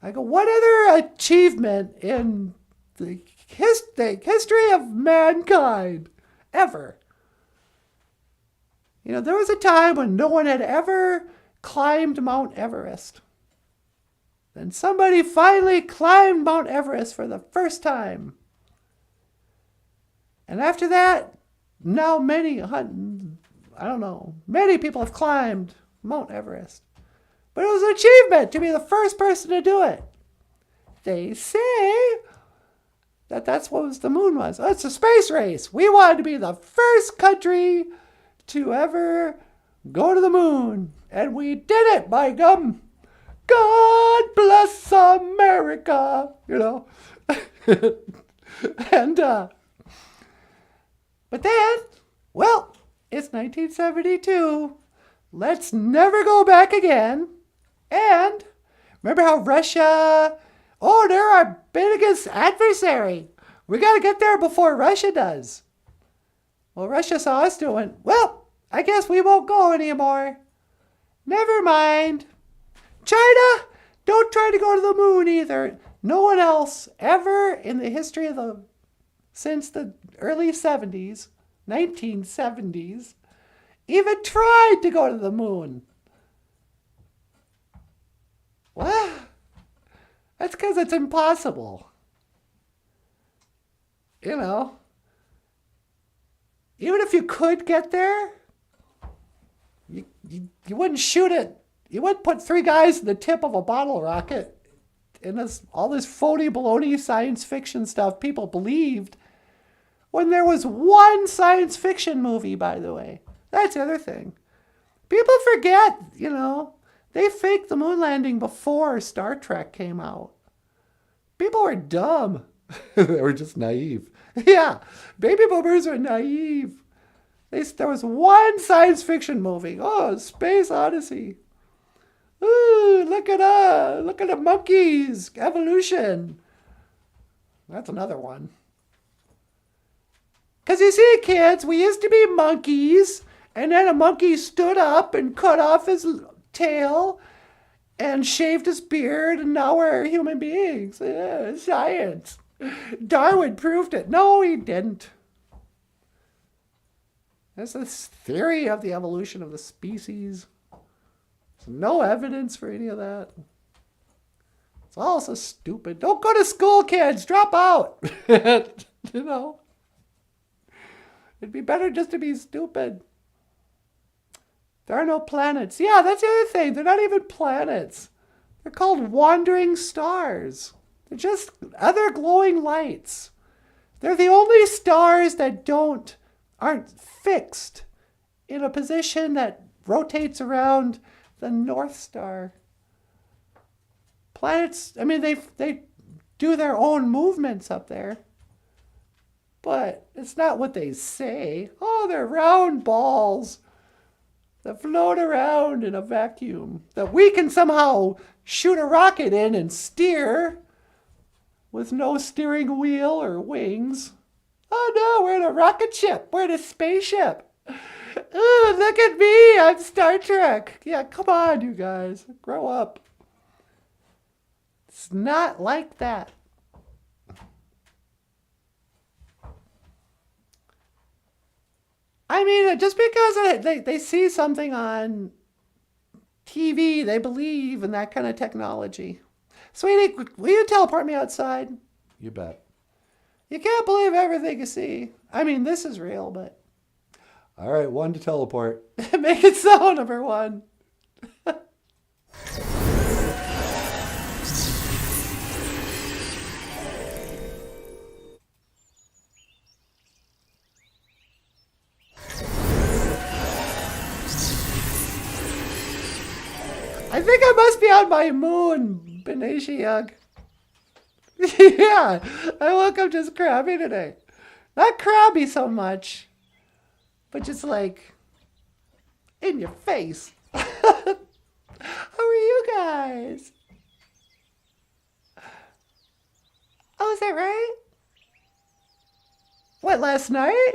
I go, what other achievement in the history of mankind ever? You know, there was a time when no one had ever climbed Mount Everest. Then somebody finally climbed Mount Everest for the first time. And after that, now many people have climbed Mount Everest. But it was an achievement to be the first person to do it. They say that's what the moon was. Oh, it's a space race. We wanted to be the first country to ever go to the moon. And we did it, by gum. God bless America. You know. And, but then, well, it's 1972. Let's never go back again. And remember how Russia, they're our biggest adversary. We got to get there before Russia does. Well, Russia saw us doing, well, I guess we won't go anymore. Never mind. China, don't try to go to the moon either. No one else ever in the history of since the early 70s, 1970s, even tried to go to the moon. What? That's because it's impossible. You know, even if you could get there, you wouldn't shoot it. You wouldn't put 3 guys in the tip of a bottle rocket. And all this phony baloney science fiction stuff people believed when there was one science fiction movie, by the way. That's the other thing. People forget, you know, they faked the moon landing before Star Trek came out. People were dumb. They were just naive. Yeah, baby boomers were naive. There was one science fiction movie. Oh, Space Odyssey. Ooh, look at the monkeys. Evolution. That's another one. Because you see, kids, we used to be monkeys, and then a monkey stood up and cut off his tail and shaved his beard, and now we're human beings. Yeah, science. Darwin proved it. No, he didn't. There's this theory of the evolution of the species. There's no evidence for any of that. It's all so stupid. Don't go to school, kids. Drop out. You know. It'd be better just to be stupid. There are no planets. Yeah, that's the other thing. They're not even planets. They're called wandering stars. They're just other glowing lights. They're the only stars that aren't fixed in a position that rotates around the North Star. Planets, I mean, they do their own movements up there. But it's not what they say. Oh, they're round balls that float around in a vacuum that we can somehow shoot a rocket in and steer with no steering wheel or wings. Oh no, we're in a rocket ship. We're in a spaceship. Oh, look at me. I'm Star Trek. Yeah, come on, you guys. Grow up. It's not like that. I mean, just because they see something on TV, they believe in that kind of technology. Sweetie, will you teleport me outside? You bet. You can't believe everything you see. I mean, this is real, but... All right, 1 to teleport. Make it so, number 1. I think I must be on my moon, Benishiyug. Yeah, I woke up just crabby today. Not crabby so much, but just like in your face. How are you guys? Oh, is that right? What, last night?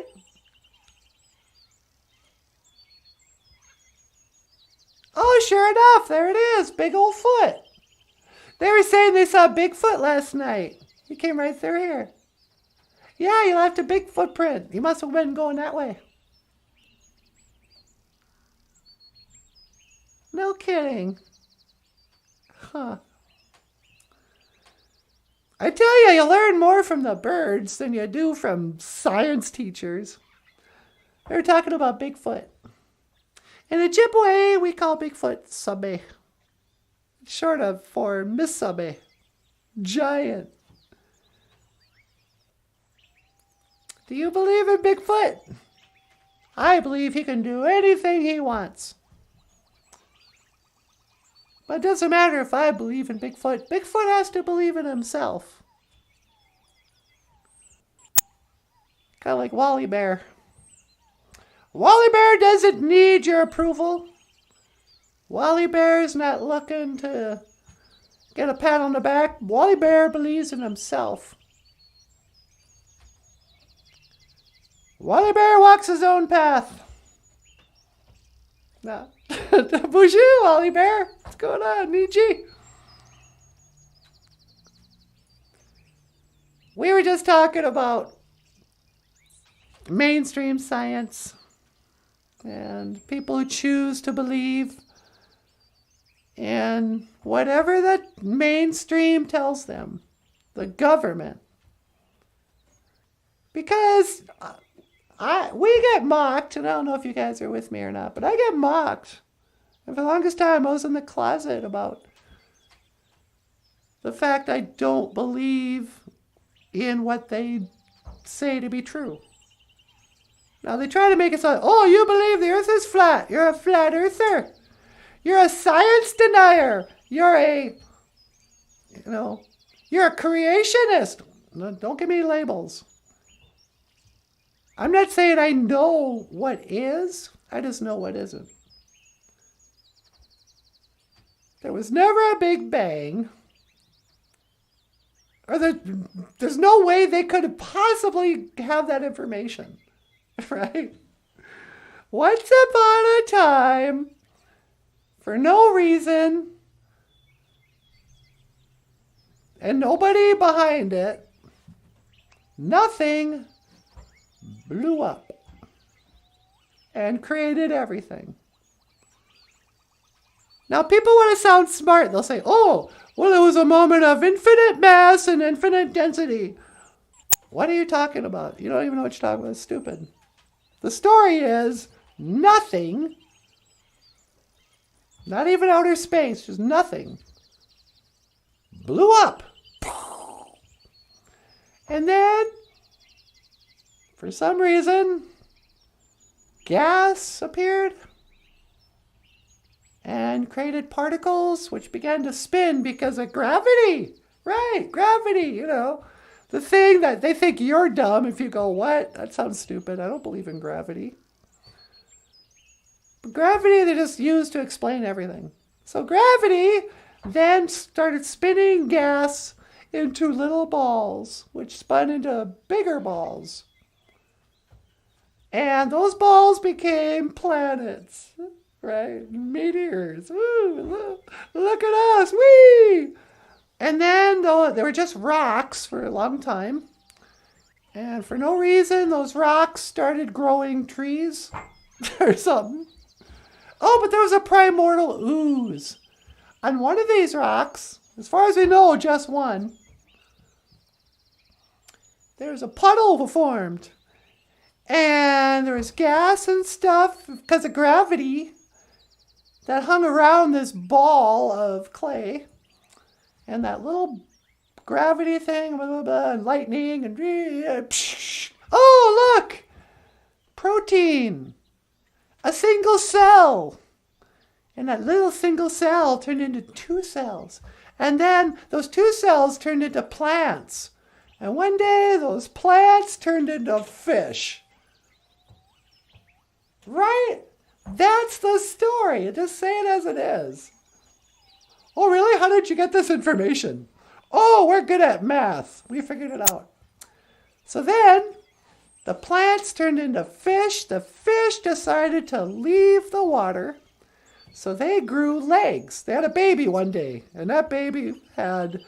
Oh, sure enough, there it is. Big old foot. They were saying they saw Bigfoot last night. He came right through here. Yeah, he left a big footprint. He must have been going that way. No kidding. Huh. I tell you, you learn more from the birds than you do from science teachers. They were talking about Bigfoot. In Ojibwe, we call Bigfoot Sabe. Short of for Miss Sabe. Giant. Do you believe in Bigfoot? I believe he can do anything he wants. But it doesn't matter if I believe in Bigfoot. Bigfoot has to believe in himself. Kind of like Wally Bear. Wally Bear doesn't need your approval. Wally Bear is not looking to get a pat on the back. Wally Bear believes in himself. Wally Bear walks his own path. No. BOOZHOO, Wally Bear. What's going on, Nietzsche? We were just talking about mainstream science and people who choose to believe in whatever the mainstream tells them, the government. Because we get mocked, and I don't know if you guys are with me or not, but I get mocked. And for the longest time, I was in the closet about the fact I don't believe in what they say to be true. Now, they try to make it sound, oh, you believe the earth is flat. You're a flat earther. You're a science denier. You're a, You're a creationist. No, don't give me labels. I'm not saying I know what is. I just know what isn't. There was never a Big Bang. Or there's no way they could possibly have that information. Right? Once upon a time, for no reason, and nobody behind it, nothing blew up and created everything. Now, people want to sound smart. They'll say, oh, well, it was a moment of infinite mass and infinite density. What are you talking about? You don't even know what you're talking about. It's stupid. The story is nothing, not even outer space, just nothing, blew up. And then, for some reason, gas appeared and created particles which began to spin because of gravity. Right, gravity, you know. The thing that they think you're dumb if you go, what? That sounds stupid. I don't believe in gravity. But gravity they just use to explain everything. So gravity then started spinning gas into little balls, which spun into bigger balls. And those balls became planets, right? Meteors. Woo, look at us. Whee! And then they were just rocks for a long time. And for no reason, those rocks started growing trees or something. Oh, but there was a primordial ooze. On one of these rocks, as far as we know, just one, there's a puddle formed. And there was gas and stuff because of gravity that hung around this ball of clay. And that little gravity thing, blah, blah, blah, and lightning, and oh, look! Protein! A single cell! And that little single cell turned into 2 cells. And then those 2 cells turned into plants. And one day, those plants turned into fish. Right? That's the story. Just say it as it is. Oh, really? How did you get this information? Oh, we're good at math. We figured it out. So then, the plants turned into fish. The fish decided to leave the water. So they grew legs. They had a baby one day. And that baby had,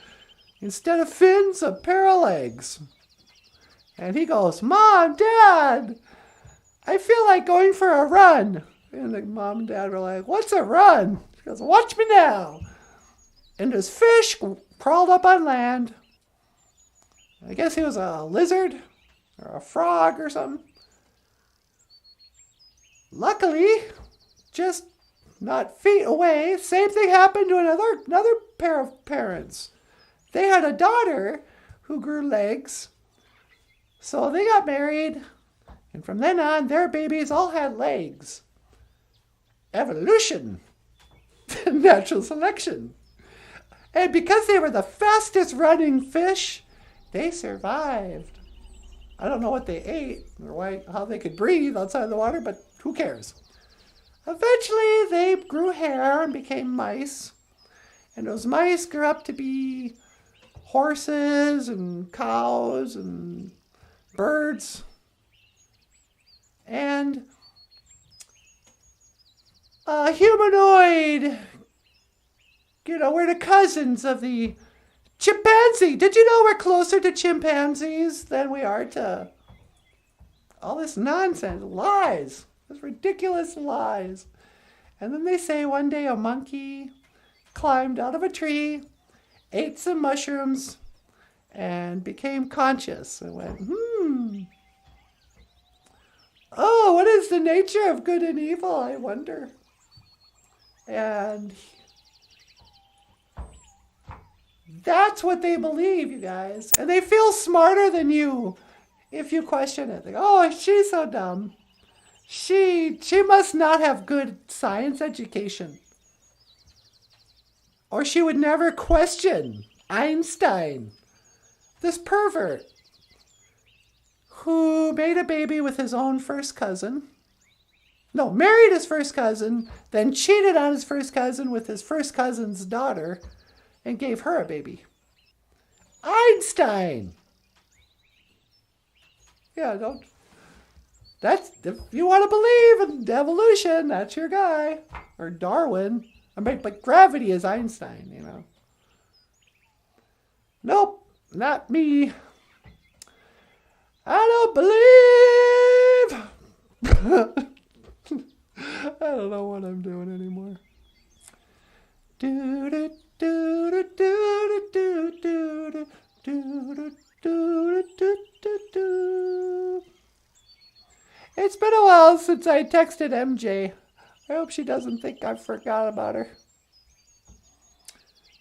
instead of fins, a pair of legs. And he goes, Mom, Dad, I feel like going for a run. And the mom and dad were like, what's a run? He goes, watch me now. And this fish crawled up on land. I guess he was a lizard or a frog or something. Luckily, just not feet away, same thing happened to another pair of parents. They had a daughter who grew legs. So they got married. And from then on, their babies all had legs. Evolution. Natural selection. And because they were the fastest running fish, they survived. I don't know what they ate or how they could breathe outside the water, but who cares? Eventually, they grew hair and became mice. And those mice grew up to be horses and cows and birds. And a humanoid, we're the cousins of the chimpanzee. Did you know we're closer to chimpanzees than we are to all this nonsense, lies, those ridiculous lies. And then they say one day a monkey climbed out of a tree, ate some mushrooms, and became conscious and went, oh, what is the nature of good and evil, I wonder. And that's what they believe, you guys. And they feel smarter than you if you question it. They go, oh, she's so dumb. She must not have good science education. Or she would never question Einstein, this pervert who made a baby with his own first cousin. No, married his first cousin, then cheated on his first cousin with his first cousin's daughter and gave her a baby. Einstein. Yeah, don't. That's, if you want to believe in evolution, that's your guy. Or Darwin. I mean, but gravity is Einstein, you know. Nope, not me. I don't believe. I don't know what I'm doing anymore. Do do do do do do do do do do. It's been a while since I texted MJ. I hope she doesn't think I forgot about her.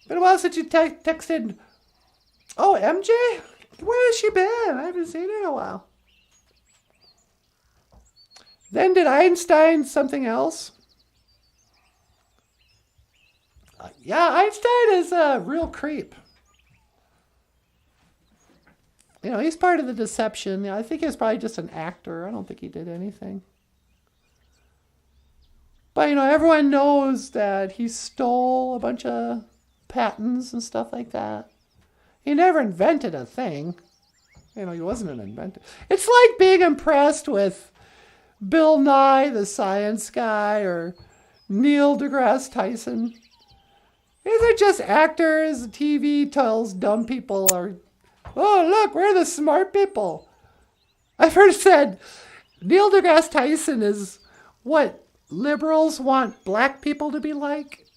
Been a while since you texted. Oh, MJ? Where has she been? I haven't seen her in a while. Then did Einstein something else? Yeah, Einstein is a real creep. You know, he's part of the deception. I think he's probably just an actor. I don't think he did anything. But, you know, everyone knows that he stole a bunch of patents and stuff like that. He never invented a thing. You know, he wasn't an inventor. It's like being impressed with Bill Nye, the science guy, or Neil deGrasse Tyson. These are just actors. TV tells dumb people are, oh, look, we're the smart people. I've heard it said Neil deGrasse Tyson is what liberals want black people to be like.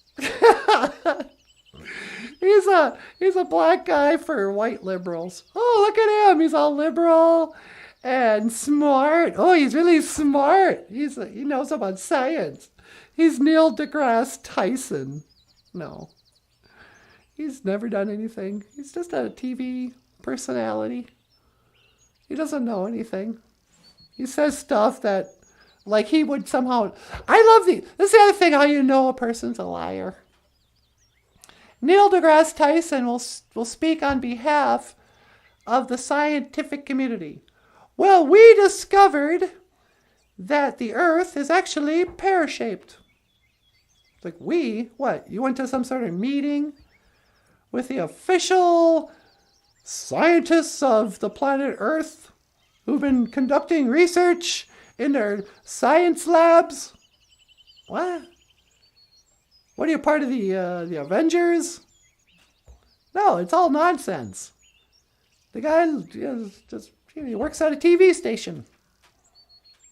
He's a black guy for white liberals. Oh, look at him. He's all liberal and smart. Oh, he's really smart. He knows about science. He's Neil deGrasse Tyson. No. He's never done anything. He's just a TV personality. He doesn't know anything. He says stuff that, like, he would somehow... this is the other thing, how you know a person's a liar. Neil deGrasse Tyson will speak on behalf of the scientific community. Well, we discovered that the Earth is actually pear-shaped. It's like, we? What? You went to some sort of meeting with the official scientists of the planet Earth who've been conducting research in their science labs? What? What are you, part of the Avengers? No, it's all nonsense. The guy he works at a TV station.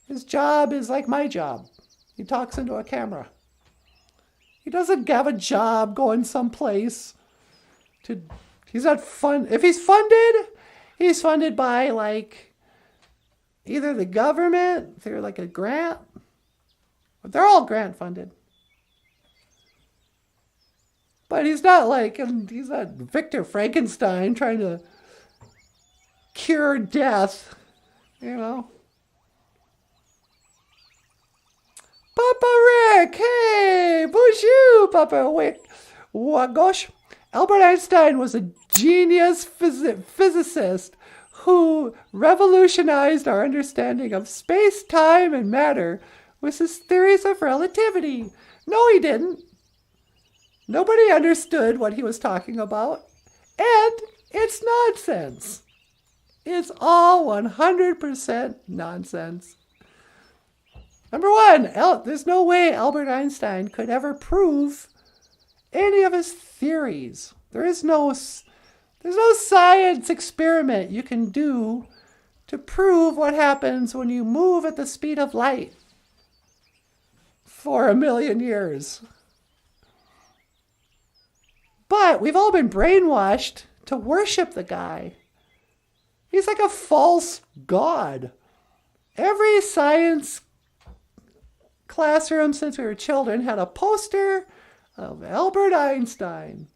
His job is like my job. He talks into a camera. He doesn't have a job going someplace he's not fun. If he's funded by, like, either the government, they're like a grant, but they're all grant funded. But he's not Victor Frankenstein trying to cure death, you know. Papa Rick, hey, BOOZHOO, Papa Rick. What, gosh, Albert Einstein was a genius physicist who revolutionized our understanding of space, time, and matter with his theories of relativity. No, he didn't. Nobody understood what he was talking about, and it's nonsense. It's all 100% nonsense. Number one, there's no way Albert Einstein could ever prove any of his theories. There's no science experiment you can do to prove what happens when you move at the speed of light for 1 million years. But we've all been brainwashed to worship the guy. He's like a false god. Every science classroom since we were children had a poster of Albert Einstein.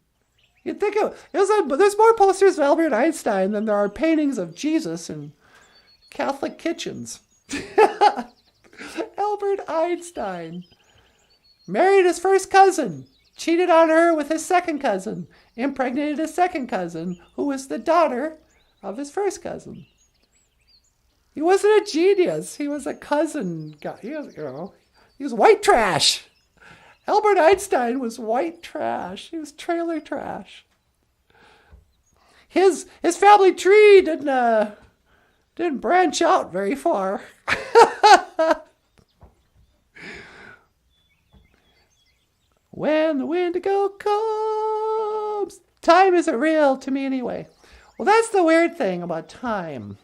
You'd think there's more posters of Albert Einstein than there are paintings of Jesus in Catholic kitchens. Albert Einstein married his first cousin, cheated on her with his second cousin, impregnated his second cousin, who was the daughter of his first cousin. He wasn't a genius. He was a cousin guy. He was white trash. Albert Einstein was white trash. He was trailer trash. His family tree didn't branch out very far. When the Wendigo comes, time isn't real to me anyway. Well, that's the weird thing about time.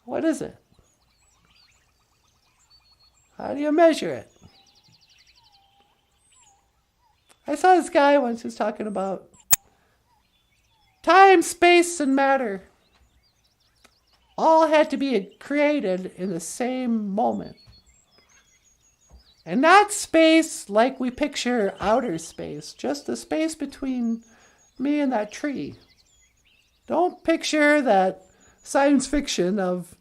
What is it? How do you measure it? I saw this guy once who was talking about time, space, and matter all had to be created in the same moment. And not space like we picture outer space, just the space between me and that tree. Don't picture that science fiction of,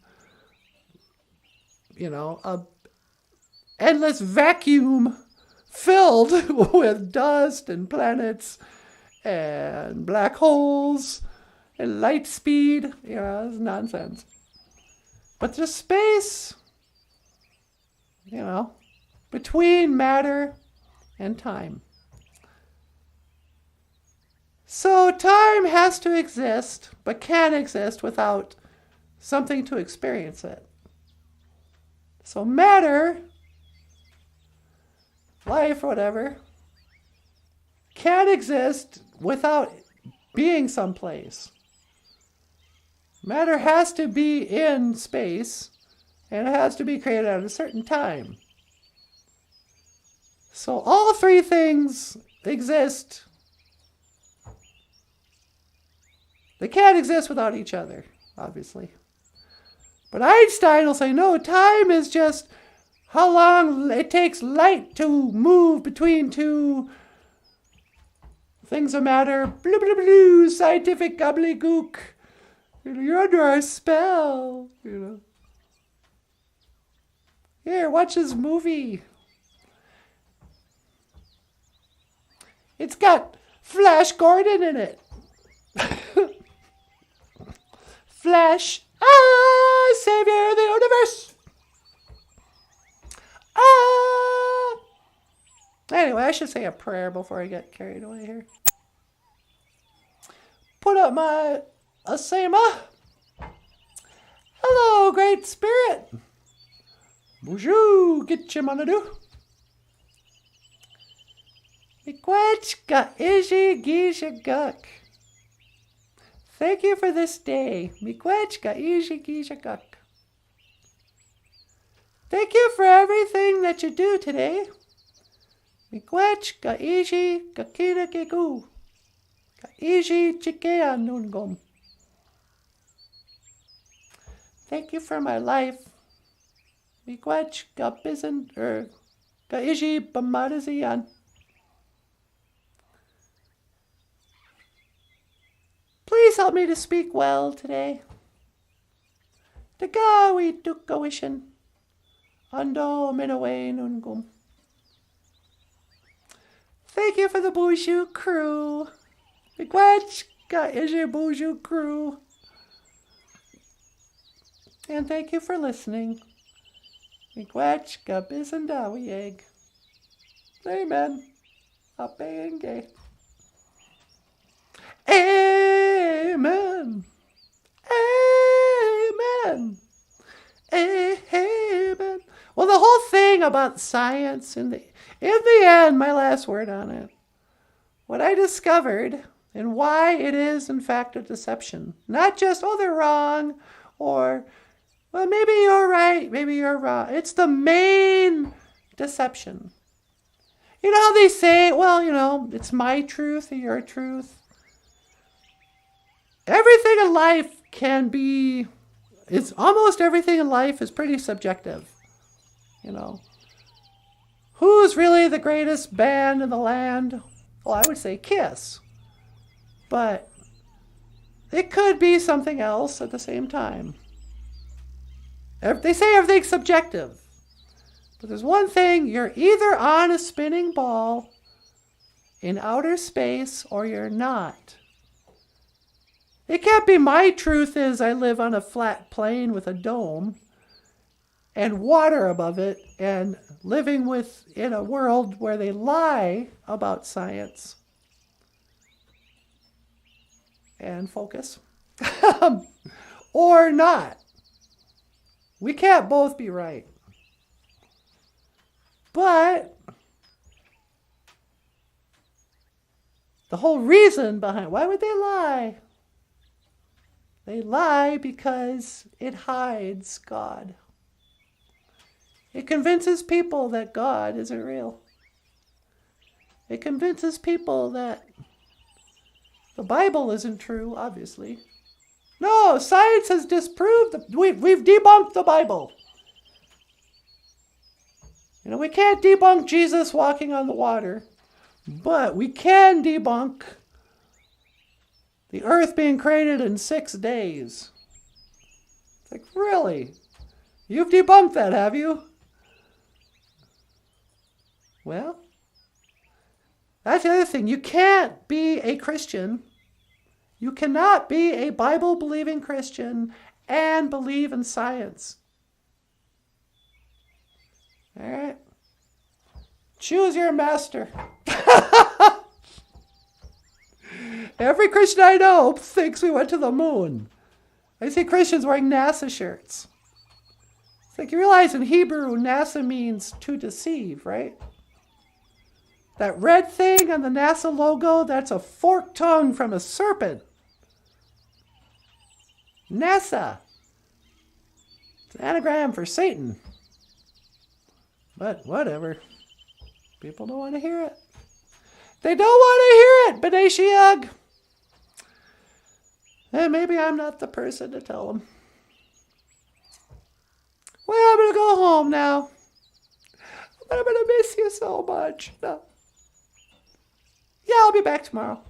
a endless vacuum filled with dust and planets and black holes and light speed. It's nonsense. But the space, between matter and time. So time has to exist, but can't exist without something to experience it. So matter, life, whatever, can't exist without being someplace. Matter has to be in space, and it has to be created at a certain time. So all three things exist. They can't exist without each other, obviously. But Einstein will say, no, time is just how long it takes light to move between two things of matter. Blah, blah, blah, scientific gobbledygook. You're under a spell. Here, watch this movie. It's got Flash Gordon in it. Flash, savior of the universe. Anyway, I should say a prayer before I get carried away here. Put up my asema. Hello, great spirit. BOOZHOO, get your manadu. Miigwech ishi gisha guk. Thank you for this day. Miigwech ishi gisha guk. Thank you for everything that you do today. Miigwech ishi gakina gigu. Ishi chikea nungom. Thank you for my life. Miigwech bizan ishi bamadaziyan. Please help me to speak well today. Tagawi dukawishan. Ando minawe nungum. Thank you for the BOOZHOO crew. Miigwech ishi BOOZHOO crew. And thank you for listening. Miigwech bisandawi egg. Amen. Apenge. Amen. Amen. Amen. Well, the whole thing about science, in the end, my last word on it, what I discovered and why it is, in fact, a deception. Not just, they're wrong, or, well, maybe you're right, maybe you're wrong. It's the main deception. You know how they say, well, it's my truth or your truth? Everything in life almost everything in life is pretty subjective. Who's really the greatest band in the land? Well, I would say Kiss. But it could be something else at the same time. They say everything's subjective. But there's one thing, you're either on a spinning ball in outer space or you're not. It can't be my truth is I live on a flat plane with a dome and water above it and living in a world where they lie about science. And focus. Or not. We can't both be right. But the whole reason behind why would they lie? They lie because it hides God. It convinces people that God isn't real. It convinces people that the Bible isn't true, obviously. No, science has disproved, we've debunked the Bible. You know, we can't debunk Jesus walking on the water, but we can debunk the earth being created in 6 days. It's like, really? You've debunked that, have you? Well, that's the other thing. You can't be a Christian. You cannot be a Bible-believing Christian and believe in science. All right? Choose your master. Every Christian I know thinks we went to the moon. I see Christians wearing NASA shirts. It's like, you realize in Hebrew, NASA means to deceive, right? That red thing on the NASA logo, that's a forked tongue from a serpent. NASA. It's an anagram for Satan. But whatever. People don't want to hear it. They don't want to hear it, B'nai Shiag. And maybe I'm not the person to tell them. Well, I'm going to go home now. But I'm going to miss you so much. No. Yeah, I'll be back tomorrow.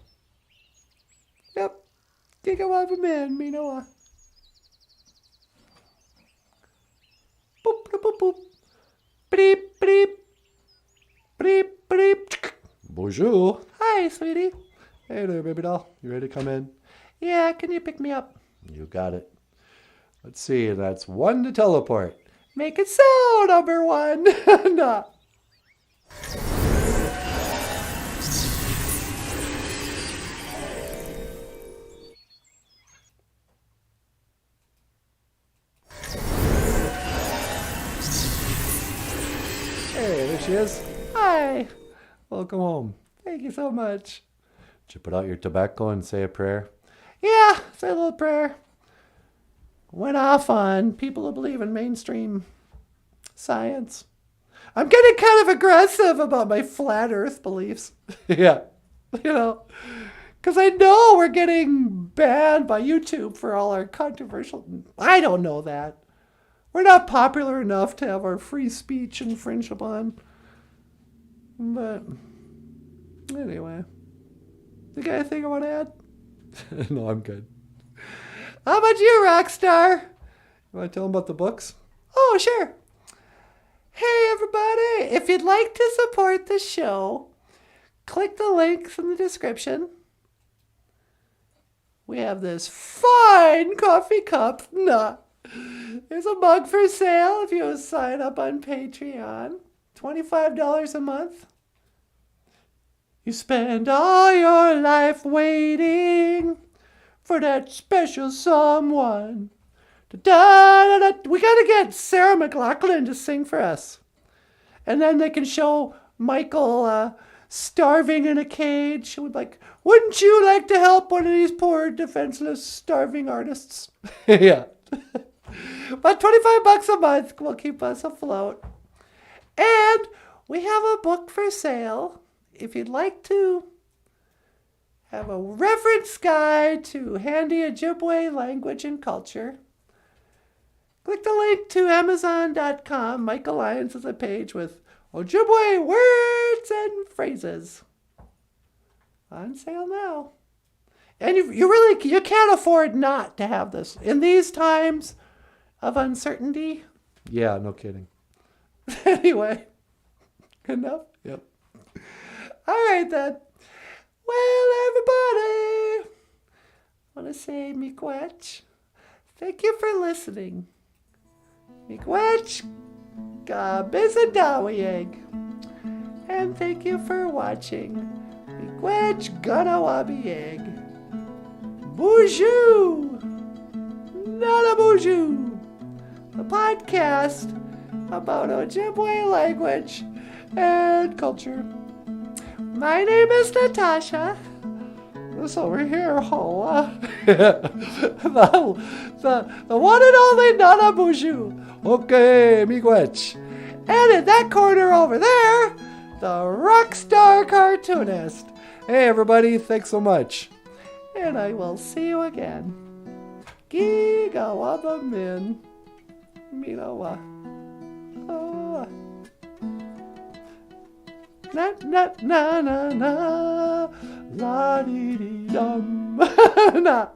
Yep. Think I want a man, me Noah. Boop, boop, boop, boop. Beep, beep. Beep, beep. Bonjour. Hi, sweetie. Hey there, baby doll. You ready to come in? Yeah, can you pick me up? You got it. Let's see, that's 1 to teleport. Make it so, number 1. No. Hey, there she is. Hi. Welcome home. Thank you so much. Did you put out your tobacco and say a prayer? Yeah, say a little prayer. Went off on people who believe in mainstream science. I'm getting kind of aggressive about my flat earth beliefs. Yeah, you know, because I know we're getting banned by YouTube for all our controversial... I don't know that. We're not popular enough to have our free speech infringed upon. But anyway, you got anything I want to add? No, I'm good. How about you, Rockstar? You want to tell them about the books? Oh, sure. Hey, everybody. If you'd like to support the show, click the links in the description. We have this fine coffee cup. Nah. There's a mug for sale if you sign up on Patreon. $25 a month. You spend all your life waiting for that special someone. Da-da-da-da. We gotta get Sarah McLachlan to sing for us. And then they can show Michael starving in a cage. Like, wouldn't you like to help one of these poor, defenseless, starving artists? Yeah. But $25 a month will keep us afloat. And we have a book for sale. If you'd like to have a reference guide to handy Ojibwe language and culture, click the link to Amazon.com. Michael Lyons has a page with Ojibwe words and phrases. On sale now. And you can't afford not to have this. In these times of uncertainty. Yeah, no kidding. Anyway, enough? Yep. All right, then. want to say, miigwech, thank you for listening. Miigwech, bizadawieg. And thank you for watching. Miigwech, ganawabieg. BOOZHOO NANABOOZHOO, a podcast about Ojibwe language and culture. My name is Natasha. This over here, the one and only NANABOOZHOO. Okay, miigwech. And in that corner over there, the rock star cartoonist. Hey everybody, thanks so much. And I will see you again. Gigawabamin. Minawa. Oh. Na na na na na. La dee dee dum. Na.